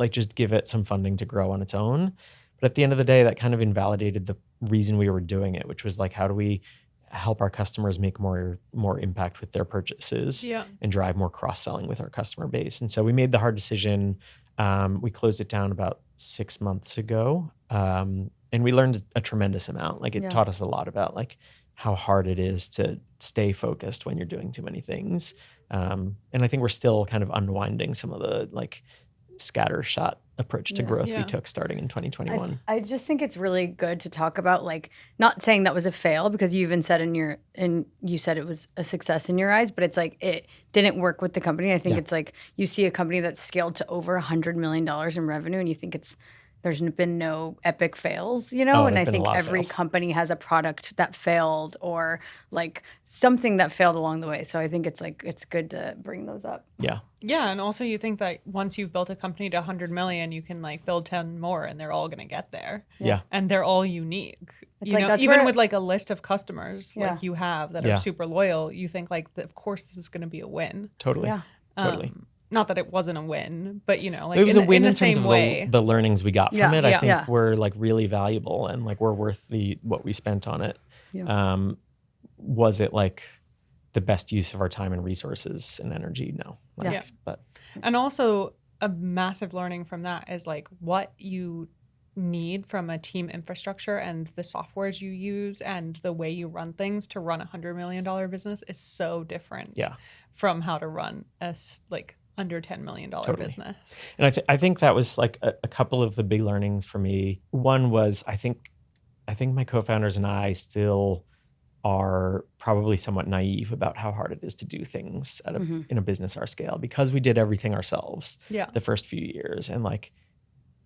Speaker 1: just give it some funding to grow on its own? But at the end of the day, that kind of invalidated the reason we were doing it, which was like, how do we help our customers make more impact with their purchases and drive more cross-selling with our customer base? And so we made the hard decision. We closed it down about 6 months ago. And we learned a tremendous amount. Like it taught us a lot about like how hard it is to stay focused when you're doing too many things. And I think we're still kind of unwinding some of the like scattershot approach to growth we took starting in 2021.
Speaker 3: I just think it's really good to talk about, like, not saying that was a fail, because you even said you said it was a success in your eyes, but it's like it didn't work with the company. I think it's like you see a company that's scaled to over $100 million in revenue and you think there's been no epic fails, and I think every company has a product that failed or like something that failed along the way. So I think it's good to bring those up.
Speaker 1: Yeah.
Speaker 2: Yeah. And also you think that once you've built a company to 100 million, you can like build 10 more and they're all going to get there.
Speaker 1: Yeah.
Speaker 2: And they're all unique.
Speaker 3: It's like, that's
Speaker 2: even with like a list of customers like you have that
Speaker 1: Yeah.
Speaker 2: are super loyal, you think like, of course this is going to be a win.
Speaker 1: Totally.
Speaker 3: Yeah.
Speaker 1: Totally.
Speaker 2: not that it wasn't a win, but like
Speaker 1: it was a win
Speaker 2: in the
Speaker 1: in terms
Speaker 2: same
Speaker 1: of
Speaker 2: way.
Speaker 1: the learnings we got from it. I think
Speaker 3: Yeah.
Speaker 1: we're like really valuable and like we're worth what we spent on it.
Speaker 3: Yeah.
Speaker 1: Was it like the best use of our time and resources and energy? No. But
Speaker 2: And also a massive learning from that is like what you need from a team infrastructure and the softwares you use and the way you run things to run $100 million business is so different from how to run a like under $10 million business.
Speaker 1: And I think that was like a couple of the big learnings for me. One was I think my co-founders and I still are probably somewhat naive about how hard it is to do things at in a business our scale, because we did everything ourselves the first few years. And like,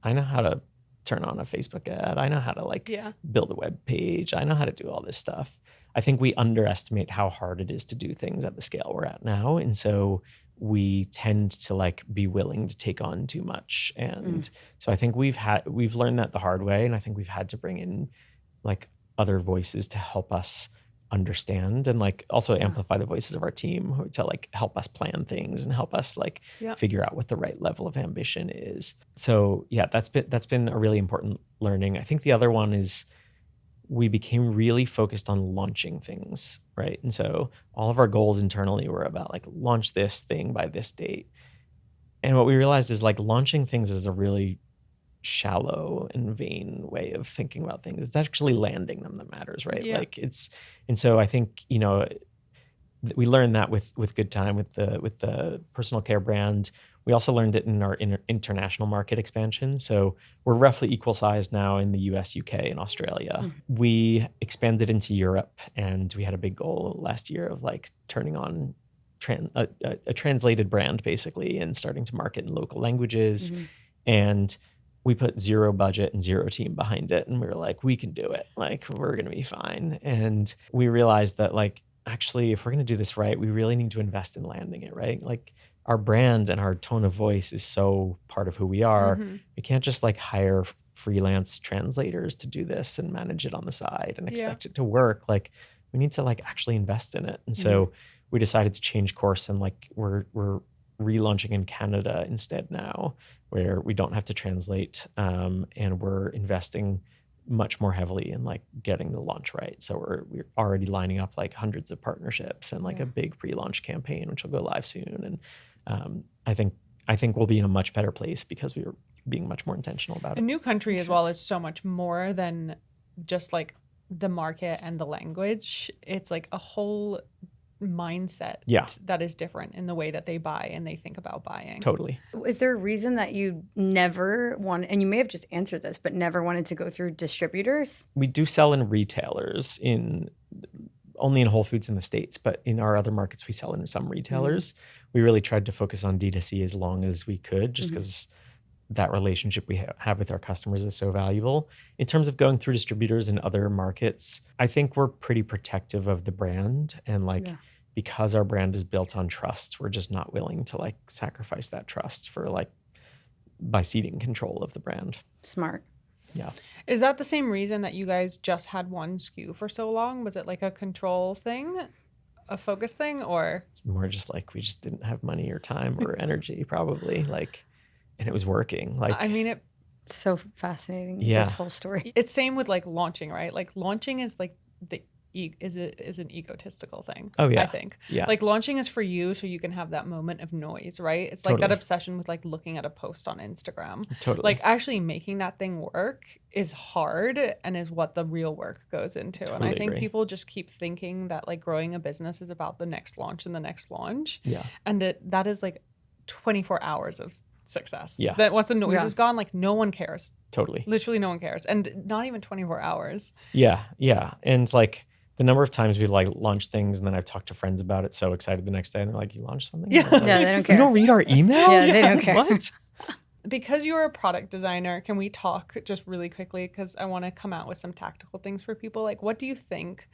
Speaker 1: I know how to turn on a Facebook ad. I know how to like build a web page. I know how to do all this stuff. I think we underestimate how hard it is to do things at the scale we're at now. And so we tend to like be willing to take on too much. And so I think we've learned that the hard way. And I think we've had to bring in like other voices to help us understand and like also amplify the voices of our team to like help us plan things and help us like figure out what the right level of ambition is. So yeah, that's been a really important learning. I think the other one is we became really focused on launching things, right? And so all of our goals internally were about like launch this thing by this date. And what we realized is like launching things is a really shallow and vain way of thinking about things. It's actually landing them that matters, right? Like and so I think, we learned that with Good Time, with the personal care brand. We also learned it in our international market expansion. So we're roughly equal sized now in the US, UK, and Australia. We expanded into Europe, and we had a big goal last year of like turning on a translated brand basically and starting to market in local languages. And we put zero budget and zero team behind it. And we were like, we can do it. Like, we're going to be fine. And we realized that like, actually, if we're going to do this right, we really need to invest in landing it, right? Like our brand and our tone of voice is so part of who we are. We can't just like hire freelance translators to do this and manage it on the side and expect it to work. Like we need to like actually invest in it. And so we decided to change course, and like we're relaunching in Canada instead now, where we don't have to translate, and we're investing much more heavily in like getting the launch right. So we're already lining up like hundreds of partnerships and like a big pre-launch campaign, which will go live soon. And I think we'll be in a much better place because we were being much more intentional about it.
Speaker 2: A new country as well is so much more than just like the market and the language. It's like a whole mindset that is different in the way that they buy and they think about buying.
Speaker 1: Totally.
Speaker 3: Is there a reason that you never wanted, and you may have just answered this, but never wanted to go through distributors?
Speaker 1: We do sell in retailers only in Whole Foods in the States, but in our other markets, we sell in some retailers. We really tried to focus on D2C as long as we could, just because that relationship we have with our customers is so valuable. In terms of going through distributors in other markets, I think we're pretty protective of the brand, and like because our brand is built on trust, we're just not willing to like sacrifice that trust for like by ceding control of the brand.
Speaker 3: Smart.
Speaker 1: Yeah.
Speaker 2: Is that the same reason that you guys just had one SKU for so long? Was it like a control thing, a focus thing, or
Speaker 1: more just like we just didn't have money or time or energy probably, like, and it was working. Like,
Speaker 2: I mean,
Speaker 3: it's so fascinating, this whole story.
Speaker 2: It's same with like launching, right? Like launching is like is an egotistical thing.
Speaker 1: Oh yeah.
Speaker 2: I think. Yeah. Like launching is for you so you can have that moment of noise, right? It's like that obsession with like looking at a post on Instagram.
Speaker 1: Totally.
Speaker 2: Like actually making that thing work is hard and is what the real work goes into.
Speaker 1: Totally
Speaker 2: and I think
Speaker 1: agree.
Speaker 2: people just keep thinking that like growing a business is about the next launch and the next launch.
Speaker 1: Yeah.
Speaker 2: And that is like 24 hours of success.
Speaker 1: Yeah.
Speaker 2: That once the noise is gone, like no one cares.
Speaker 1: Totally.
Speaker 2: Literally no one cares. And not even 24 hours.
Speaker 1: Yeah. Yeah. And like the number of times we like launch things and then I've talked to friends about it, so excited the next day, and they're like, you launched something?
Speaker 2: Yeah.
Speaker 1: Like,
Speaker 3: Yeah, they don't care.
Speaker 1: You don't read our emails?
Speaker 3: Yeah, they don't care.
Speaker 1: What?
Speaker 2: Because you're a product designer, can we talk just really quickly? Because I want to come out with some tactical things for people. Like, what do you think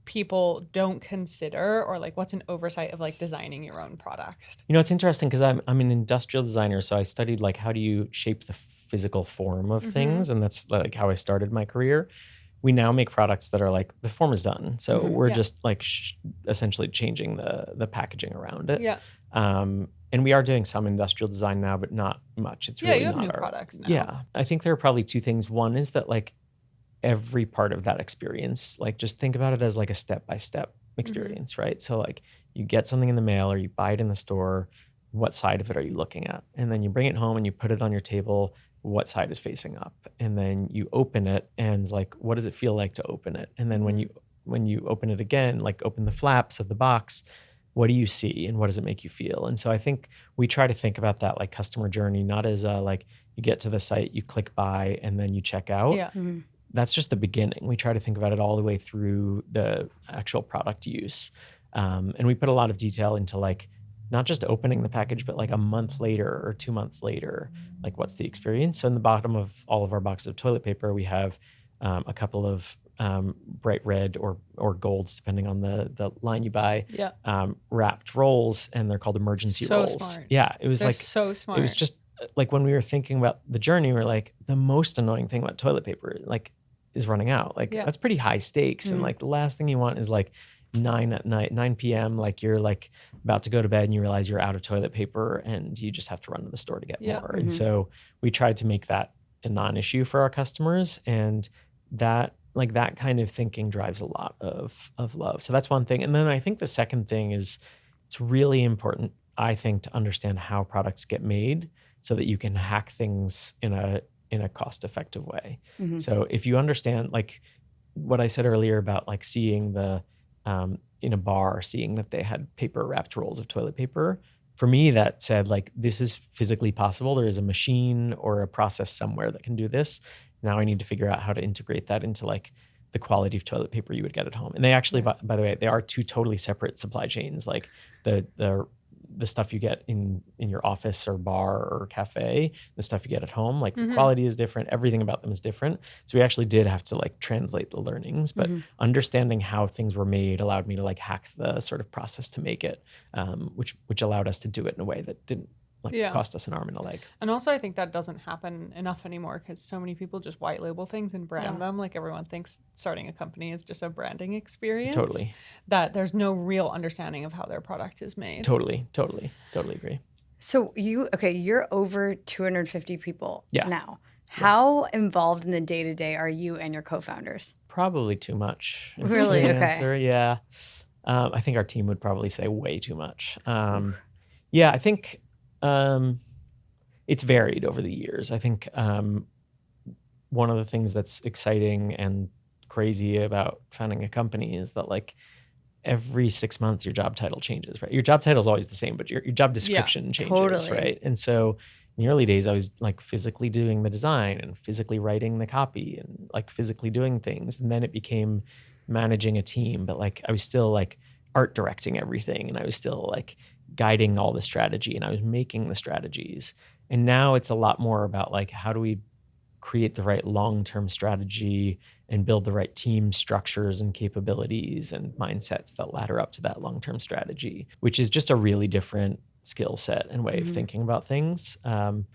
Speaker 2: people don't consider, or like what's an oversight of like designing your own product?
Speaker 1: You know, it's interesting because I'm an industrial designer, so I studied like how do you shape the physical form of things, and that's like how I started my career. We now make products that are like the form is done, so we're just like essentially changing the packaging around it.
Speaker 2: Yeah.
Speaker 1: And we are doing some industrial design now, but not much. It's really
Speaker 2: you have
Speaker 1: not
Speaker 2: new
Speaker 1: our
Speaker 2: products now.
Speaker 1: Yeah. I think there are probably two things. One is that like every part of that experience, like just think about it as like a step-by-step experience, right? So like you get something in the mail or you buy it in the store, what side of it are you looking at? And then you bring it home and you put it on your table, what side is facing up? And then you open it and like, what does it feel like to open it? And then when you open it again, like open the flaps of the box, what do you see and what does it make you feel? And so I think we try to think about that like customer journey, not as a like you get to the site, you click buy and then you check out.
Speaker 2: Yeah.
Speaker 1: That's just the beginning. We try to think about it all the way through the actual product use. And we put a lot of detail into like, not just opening the package, but like a month later or 2 months later, like what's the experience? So in the bottom of all of our boxes of toilet paper, we have a couple of bright red or golds, depending on the line you buy, wrapped rolls, and they're called emergency rolls.
Speaker 2: Smart.
Speaker 1: Yeah, it was
Speaker 2: They're
Speaker 1: like
Speaker 2: so smart.
Speaker 1: It was just like when we were thinking about the journey, we're like, the most annoying thing about toilet paper like is running out. Like that's pretty high stakes, and like the last thing you want is like 9 p.m. like you're like about to go to bed and you realize you're out of toilet paper and you just have to run to the store to get more. And so we tried to make that a non-issue for our customers, and that kind of thinking drives a lot of love. So that's one thing. And then I think the second thing is it's really important, I think, to understand how products get made so that you can hack things in a cost-effective way. So if you understand like what I said earlier about like seeing the in a bar, seeing that they had paper wrapped rolls of toilet paper, for me that said like this is physically possible. There is a machine or a process somewhere that can do this. Now I need to figure out how to integrate that into like the quality of toilet paper you would get at home. And they actually, by the way, they are two totally separate supply chains. Like the stuff you get in your office or bar or cafe, the stuff you get at home, like the quality is different. Everything about them is different. So we actually did have to like translate the learnings, but understanding how things were made allowed me to like hack the sort of process to make it, which allowed us to do it in a way that didn't cost us an arm and a leg.
Speaker 2: And also I think that doesn't happen enough anymore because so many people just white label things and brand them. Like everyone thinks starting a company is just a branding experience.
Speaker 1: Totally.
Speaker 2: That there's no real understanding of how their product is made.
Speaker 1: Totally agree.
Speaker 3: So you're over 250 people now. How
Speaker 1: Yeah.
Speaker 3: involved in the day-to-day are you and your co-founders?
Speaker 1: Probably too much.
Speaker 3: Really? Okay.
Speaker 1: Answer. Yeah. I think our team would probably say way too much. Yeah, I think it's varied over the years. I think one of the things that's exciting and crazy about founding a company is that like every 6 months your job title changes, right? Your job title is always the same, but your job description changes,
Speaker 3: totally.
Speaker 1: right? And so in the early days, I was like physically doing the design and physically writing the copy and like physically doing things. And then it became managing a team, but like I was still like art directing everything, and I was still like guiding all the strategy, and I was making the strategies. And now it's a lot more about like, how do we create the right long-term strategy and build the right team structures and capabilities and mindsets that ladder up to that long-term strategy, which is just a really different skill set and way of thinking about things. And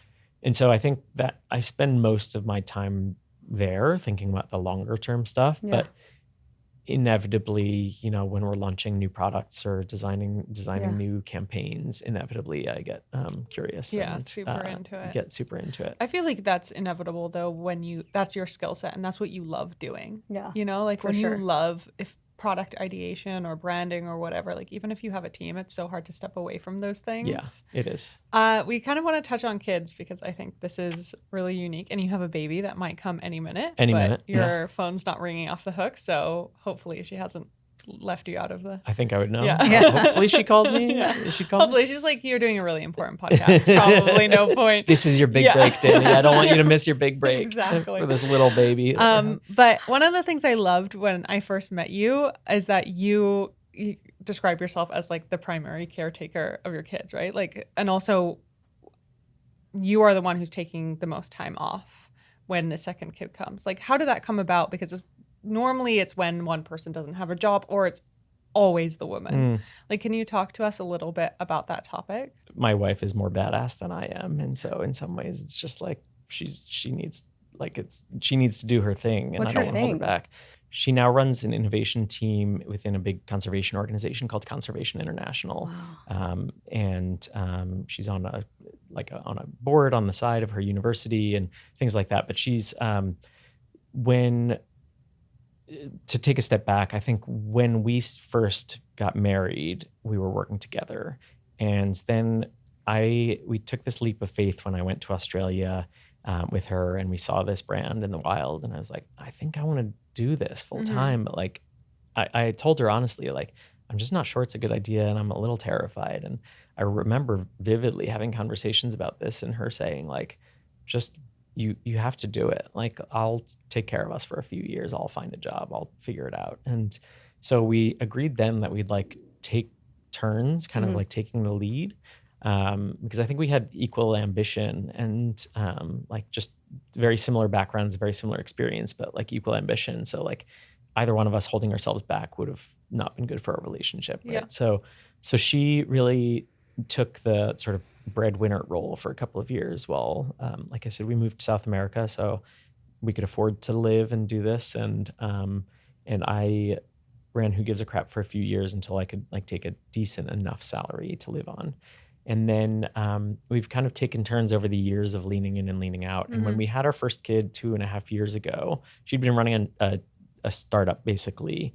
Speaker 1: so I think that I spend most of my time there thinking about the longer term stuff, but inevitably, when we're launching new products or designing new campaigns, inevitably I get curious.
Speaker 2: Yeah,
Speaker 1: and,
Speaker 2: super into it.
Speaker 1: Get super into it.
Speaker 2: I feel like that's inevitable though when that's your skill set and that's what you love doing.
Speaker 3: Yeah.
Speaker 2: Like
Speaker 3: For
Speaker 2: when
Speaker 3: sure.
Speaker 2: you love product ideation or branding or whatever, like even if you have a team, it's so hard to step away from those things.
Speaker 1: Yeah, it is.
Speaker 2: We kind of want to touch on kids because I think this is really unique, and you have a baby that might come any minute. Your phone's not ringing off the hook, so hopefully she hasn't left you out of the...
Speaker 1: I think I would know.
Speaker 2: Yeah.
Speaker 1: Hopefully she called me.
Speaker 2: Hopefully she's like, you're doing a really important podcast. Probably no point.
Speaker 1: This is your big break, Danny. I don't want you to miss your big break.
Speaker 2: Exactly.
Speaker 1: For this little baby.
Speaker 2: But one of the things I loved when I first met you is that you describe yourself as like the primary caretaker of your kids, right? Like, and also you are the one who's taking the most time off when the second kid comes. Like, how did that come about? Because normally it's when one person doesn't have a job, or it's always the woman. Like, can you talk to us a little bit about that topic?
Speaker 1: My wife is more badass than I am, and so in some ways it's just like she needs to do her thing, and
Speaker 3: What's
Speaker 1: I don't
Speaker 3: her
Speaker 1: want to hold her
Speaker 3: thing?
Speaker 1: back. she now runs an innovation team within a big conservation organization called Conservation International.
Speaker 3: Wow.
Speaker 1: She's on a board on the side of her university and things like that. But she's to take a step back, I think when we first got married, we were working together. And then we took this leap of faith when I went to Australia with her, and we saw this brand in the wild. And I was like, I think I want to do this full time. But like, I told her honestly, like, I'm just not sure it's a good idea, and I'm a little terrified. And I remember vividly having conversations about this and her saying like, just you have to do it. Like, I'll take care of us for a few years. I'll find a job. I'll figure it out. And so we agreed then that we'd like take turns, kind of like taking the lead. Because I think we had equal ambition and like just very similar backgrounds, very similar experience, but like equal ambition. So like either one of us holding ourselves back would have not been good for our relationship. Right?
Speaker 2: Yeah.
Speaker 1: So she really took the sort of breadwinner role for a couple of years while, like I said, we moved to South America, so we could afford to live and do this. And I ran Who Gives a Crap for a few years until I could like take a decent enough salary to live on. And then we've kind of taken turns over the years of leaning in and leaning out. And when we had our first kid 2.5 years ago, she'd been running a startup basically.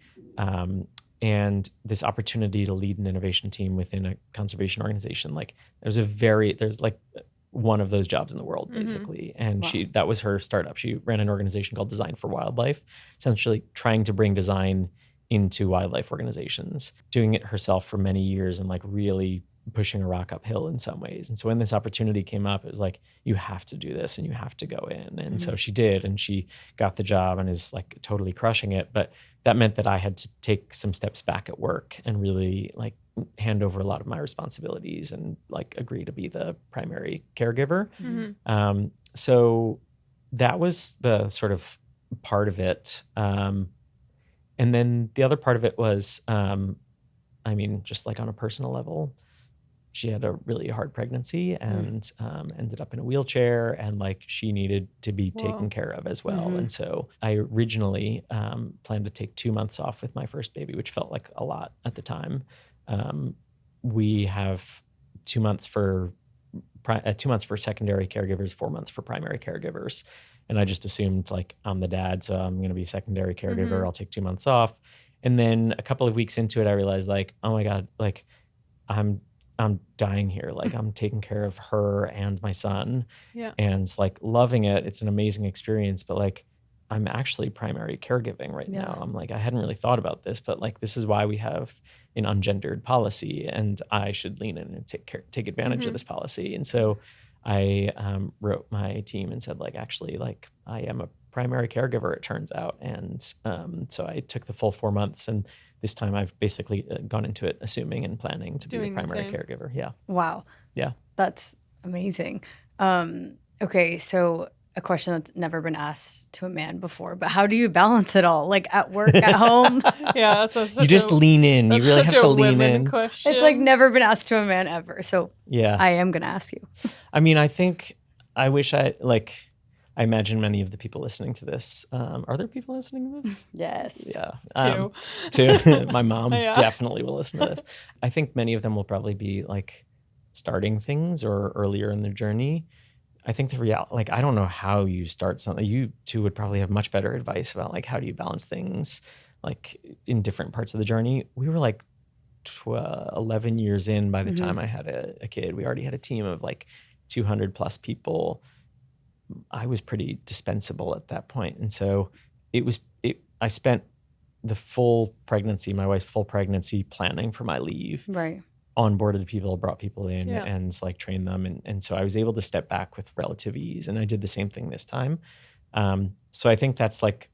Speaker 1: And this opportunity to lead an innovation team within a conservation organization, like there's like one of those jobs in the world basically. And that was her startup. She ran an organization called Design for Wildlife, essentially trying to bring design into wildlife organizations, doing it herself for many years and like really pushing a rock uphill in some ways. And so when this opportunity came up, it was like, you have to do this and you have to go in. And so she did, and she got the job and is like totally crushing it. But that meant that I had to take some steps back at work and really like hand over a lot of my responsibilities and like agree to be the primary caregiver. So that was the sort of part of it. And then the other part of it was, just like on a personal level, she had a really hard pregnancy and ended up in a wheelchair, and like she needed to be taken care of as well. And so I originally planned to take 2 months off with my first baby, which felt like a lot at the time. We have 2 months for 2 months for secondary caregivers, 4 months for primary caregivers. And I just assumed like I'm the dad, so I'm going to be secondary caregiver. I'll take 2 months off. And then a couple of weeks into it, I realized like, oh my God, like I'm dying here. Like I'm taking care of her and my son and like loving it. It's an amazing experience, but like I'm actually primary caregiving right now. I'm like, I hadn't really thought about this, but like, this is why we have an ungendered policy, and I should lean in and take advantage of this policy. And so I wrote my team and said like, actually, like I am a primary caregiver, it turns out. And so I took the full 4 months, and this time I've basically gone into it assuming and planning to be the primary caregiver. Yeah.
Speaker 3: Wow.
Speaker 1: Yeah.
Speaker 3: That's amazing. Okay, so a question that's never been asked to a man before, but how do you balance it all? Like at work, at home?
Speaker 2: Yeah, that's
Speaker 1: you just lean in. You really have to lean in.
Speaker 2: Question.
Speaker 3: It's like never been asked to a man ever. So
Speaker 1: yeah,
Speaker 3: I am going to ask you.
Speaker 1: I mean, I think I wish I imagine many of the people listening to this. Are there people listening to this?
Speaker 3: Yes.
Speaker 1: Yeah. Two. My mom definitely will listen to this. I think many of them will probably be like starting things or earlier in their journey. I think the reality, like, I don't know how you start something. You two would probably have much better advice about like, how do you balance things like in different parts of the journey. We were like 11 years in by the time I had a kid. We already had a team of like 200 plus people. I was pretty dispensable at that point. And so I spent the full pregnancy, my wife's full pregnancy, planning for my leave.
Speaker 3: Right.
Speaker 1: Onboarded people, brought people in and like trained them. And so I was able to step back with relative ease. And I did the same thing this time. So I think that's like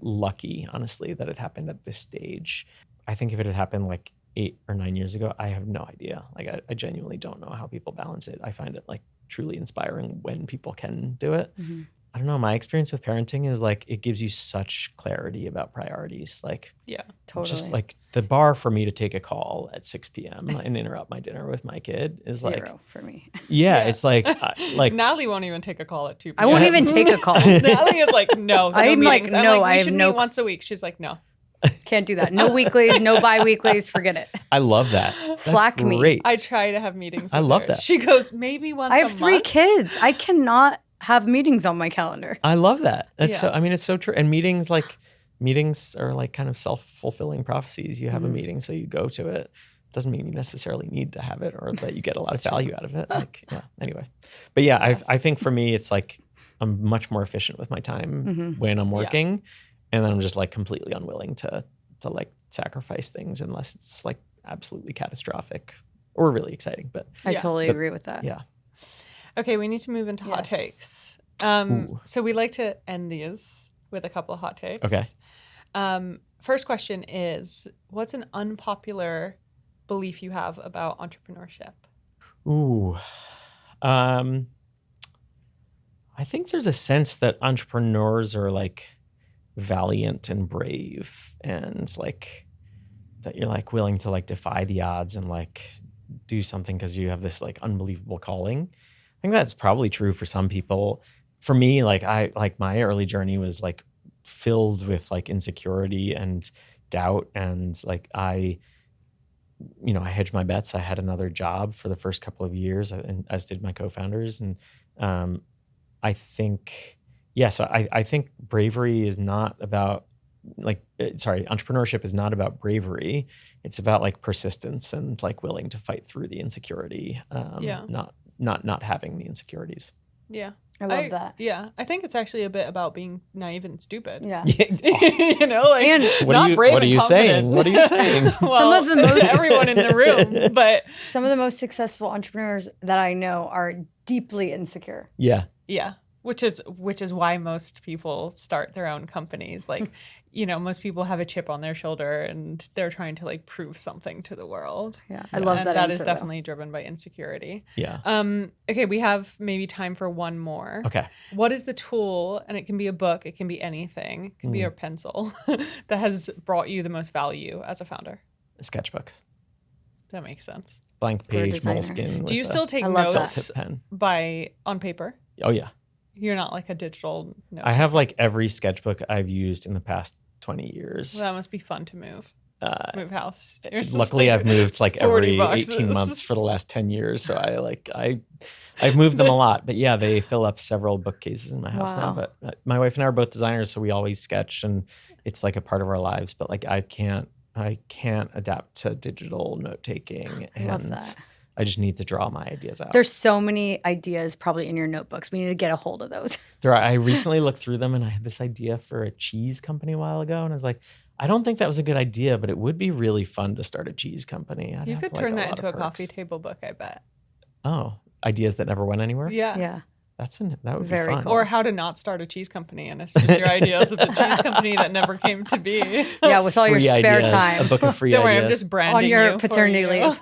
Speaker 1: lucky, honestly, that it happened at this stage. I think if it had happened like 8 or 9 years ago, I have no idea. Like I genuinely don't know how people balance it. I find it like truly inspiring when people can do it. I don't know. My experience with parenting is like it gives you such clarity about priorities. Like,
Speaker 2: Yeah.
Speaker 3: Totally.
Speaker 1: just like the bar for me to take a call at 6 p.m. and interrupt my dinner with my kid is
Speaker 3: 0
Speaker 1: like,
Speaker 3: for me.
Speaker 1: yeah,
Speaker 2: Yeah.
Speaker 1: it's like,
Speaker 2: Natalie won't even take a call at 2 p.m.
Speaker 3: I won't even take a call.
Speaker 2: Natalie is like, no,
Speaker 3: I'm like,
Speaker 2: meetings.
Speaker 3: no,
Speaker 2: we
Speaker 3: I have
Speaker 2: should
Speaker 3: no
Speaker 2: meet once a week. She's like, no.
Speaker 3: Can't do that. No weeklies, no bi-weeklies. Forget it.
Speaker 1: I love that. That's
Speaker 3: Slack me.
Speaker 1: great.
Speaker 2: I try to have meetings.
Speaker 1: I
Speaker 2: with
Speaker 1: love
Speaker 2: her.
Speaker 1: that.
Speaker 2: She goes, maybe once
Speaker 3: I have
Speaker 2: a
Speaker 3: 3
Speaker 2: month.
Speaker 3: kids. I cannot have meetings on my calendar.
Speaker 1: I love that. That's so,
Speaker 2: Yeah.
Speaker 1: I mean, it's so true. And meetings are like kind of self-fulfilling prophecies. You have a meeting, so you go to it. Doesn't mean you necessarily need to have it or that you get a lot of value out of it. Like, yeah, anyway. But yeah, I think for me, it's like, I'm much more efficient with my time when I'm working. And then I'm just like completely unwilling to like sacrifice things unless it's like absolutely catastrophic or really exciting. But
Speaker 3: I totally agree with that.
Speaker 1: yeah.
Speaker 2: Okay, we need to move into hot
Speaker 3: Yes.
Speaker 2: takes.
Speaker 1: Ooh.
Speaker 2: So we like to end these with a couple of hot takes.
Speaker 1: Okay.
Speaker 2: First question is, what's an unpopular belief you have about entrepreneurship?
Speaker 1: Ooh. I think there's a sense that entrepreneurs are like valiant and brave and like that you're like willing to like defy the odds and like do something because you have this like unbelievable calling. I think that's probably true for some people. For me, like my early journey was like filled with like insecurity and doubt, and like I hedged my bets. I had another job for the first couple of years, and as did my co-founders. And I think, so I think bravery is not about entrepreneurship is not about bravery. It's about like persistence and like willing to fight through the insecurity. Not having the insecurities.
Speaker 2: Yeah.
Speaker 3: I love that.
Speaker 2: Yeah. I think it's actually a bit about being naive and stupid.
Speaker 3: Yeah.
Speaker 2: You know, like
Speaker 3: And
Speaker 2: not brave
Speaker 1: what are
Speaker 2: and
Speaker 1: you
Speaker 2: confident.
Speaker 1: saying? What are you saying?
Speaker 2: Well,
Speaker 3: Some of the most-
Speaker 2: to everyone in the room, but
Speaker 3: Some of the most successful entrepreneurs that I know are deeply insecure.
Speaker 1: Yeah.
Speaker 2: yeah. Which is why most people start their own companies. Like, most people have a chip on their shoulder and they're trying to like prove something to the world.
Speaker 3: Yeah. I love
Speaker 2: And
Speaker 3: that
Speaker 2: that is
Speaker 3: answer, though.
Speaker 2: definitely driven by insecurity.
Speaker 1: Yeah.
Speaker 2: Okay, we have maybe time for one more.
Speaker 1: Okay.
Speaker 2: What is the tool, and it can be a book, it can be anything, it can be a pencil, that has brought you the most value as a founder?
Speaker 1: A sketchbook.
Speaker 2: That makes sense.
Speaker 1: Blank
Speaker 3: For a
Speaker 1: page,
Speaker 3: designer.
Speaker 1: moleskin.
Speaker 2: Do you
Speaker 1: with
Speaker 2: still
Speaker 1: a
Speaker 2: take
Speaker 3: I love
Speaker 2: notes
Speaker 1: felt tip pen?
Speaker 2: on paper?
Speaker 1: Oh yeah.
Speaker 2: You're not like a digital note.
Speaker 1: I have like every sketchbook I've used in the past 20 years.
Speaker 2: Well, that must be fun to move house. You're just
Speaker 1: Luckily,
Speaker 2: like
Speaker 1: I've moved like
Speaker 2: 40
Speaker 1: every 18
Speaker 2: boxes.
Speaker 1: months for the last 10 years. So I've moved them a lot. But yeah, they fill up several bookcases in my house now.
Speaker 3: Wow.
Speaker 1: But my wife and I are both designers, so we always sketch, and it's like a part of our lives. But like I can't adapt to digital note taking,
Speaker 3: I love
Speaker 1: and
Speaker 3: that.
Speaker 1: I just need to draw my ideas out.
Speaker 3: There's so many ideas probably in your notebooks. We need to get a hold of those.
Speaker 1: I recently looked through them, and I had this idea for a cheese company a while ago, and I was like, I don't think that was a good idea, but it would be really fun to start a cheese company.
Speaker 2: You could turn that into a coffee table book, I bet.
Speaker 1: Oh, ideas that never went anywhere?
Speaker 2: Yeah.
Speaker 3: Yeah.
Speaker 1: That would
Speaker 3: Very
Speaker 1: be fun.
Speaker 3: cool.
Speaker 2: Or how to not start a cheese company, and it's just your ideas of the cheese company that never came to be.
Speaker 3: Yeah, with all your
Speaker 1: Free
Speaker 3: spare
Speaker 1: ideas,
Speaker 3: time
Speaker 1: a book of free
Speaker 2: Don't worry,
Speaker 1: ideas.
Speaker 2: I'm just branding
Speaker 3: on your
Speaker 2: you
Speaker 3: paternity
Speaker 2: for you.
Speaker 3: leave.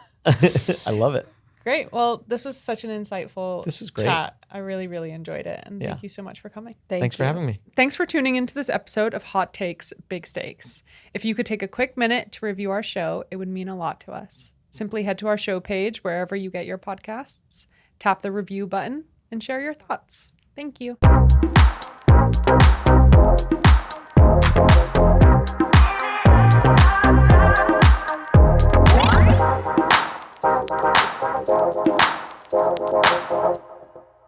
Speaker 1: I love it.
Speaker 2: Great. Well, this was such an insightful
Speaker 1: This was great.
Speaker 2: chat. I really, really enjoyed it. And
Speaker 1: Yeah.
Speaker 2: thank you so much for coming.
Speaker 1: Thanks for having me.
Speaker 2: Thanks for tuning into this episode of Hot Takes, Big Stakes. If you could take a quick minute to review our show, it would mean a lot to us. Simply head to our show page wherever you get your podcasts, tap the review button, and share your thoughts. Thank you.
Speaker 4: Thank you.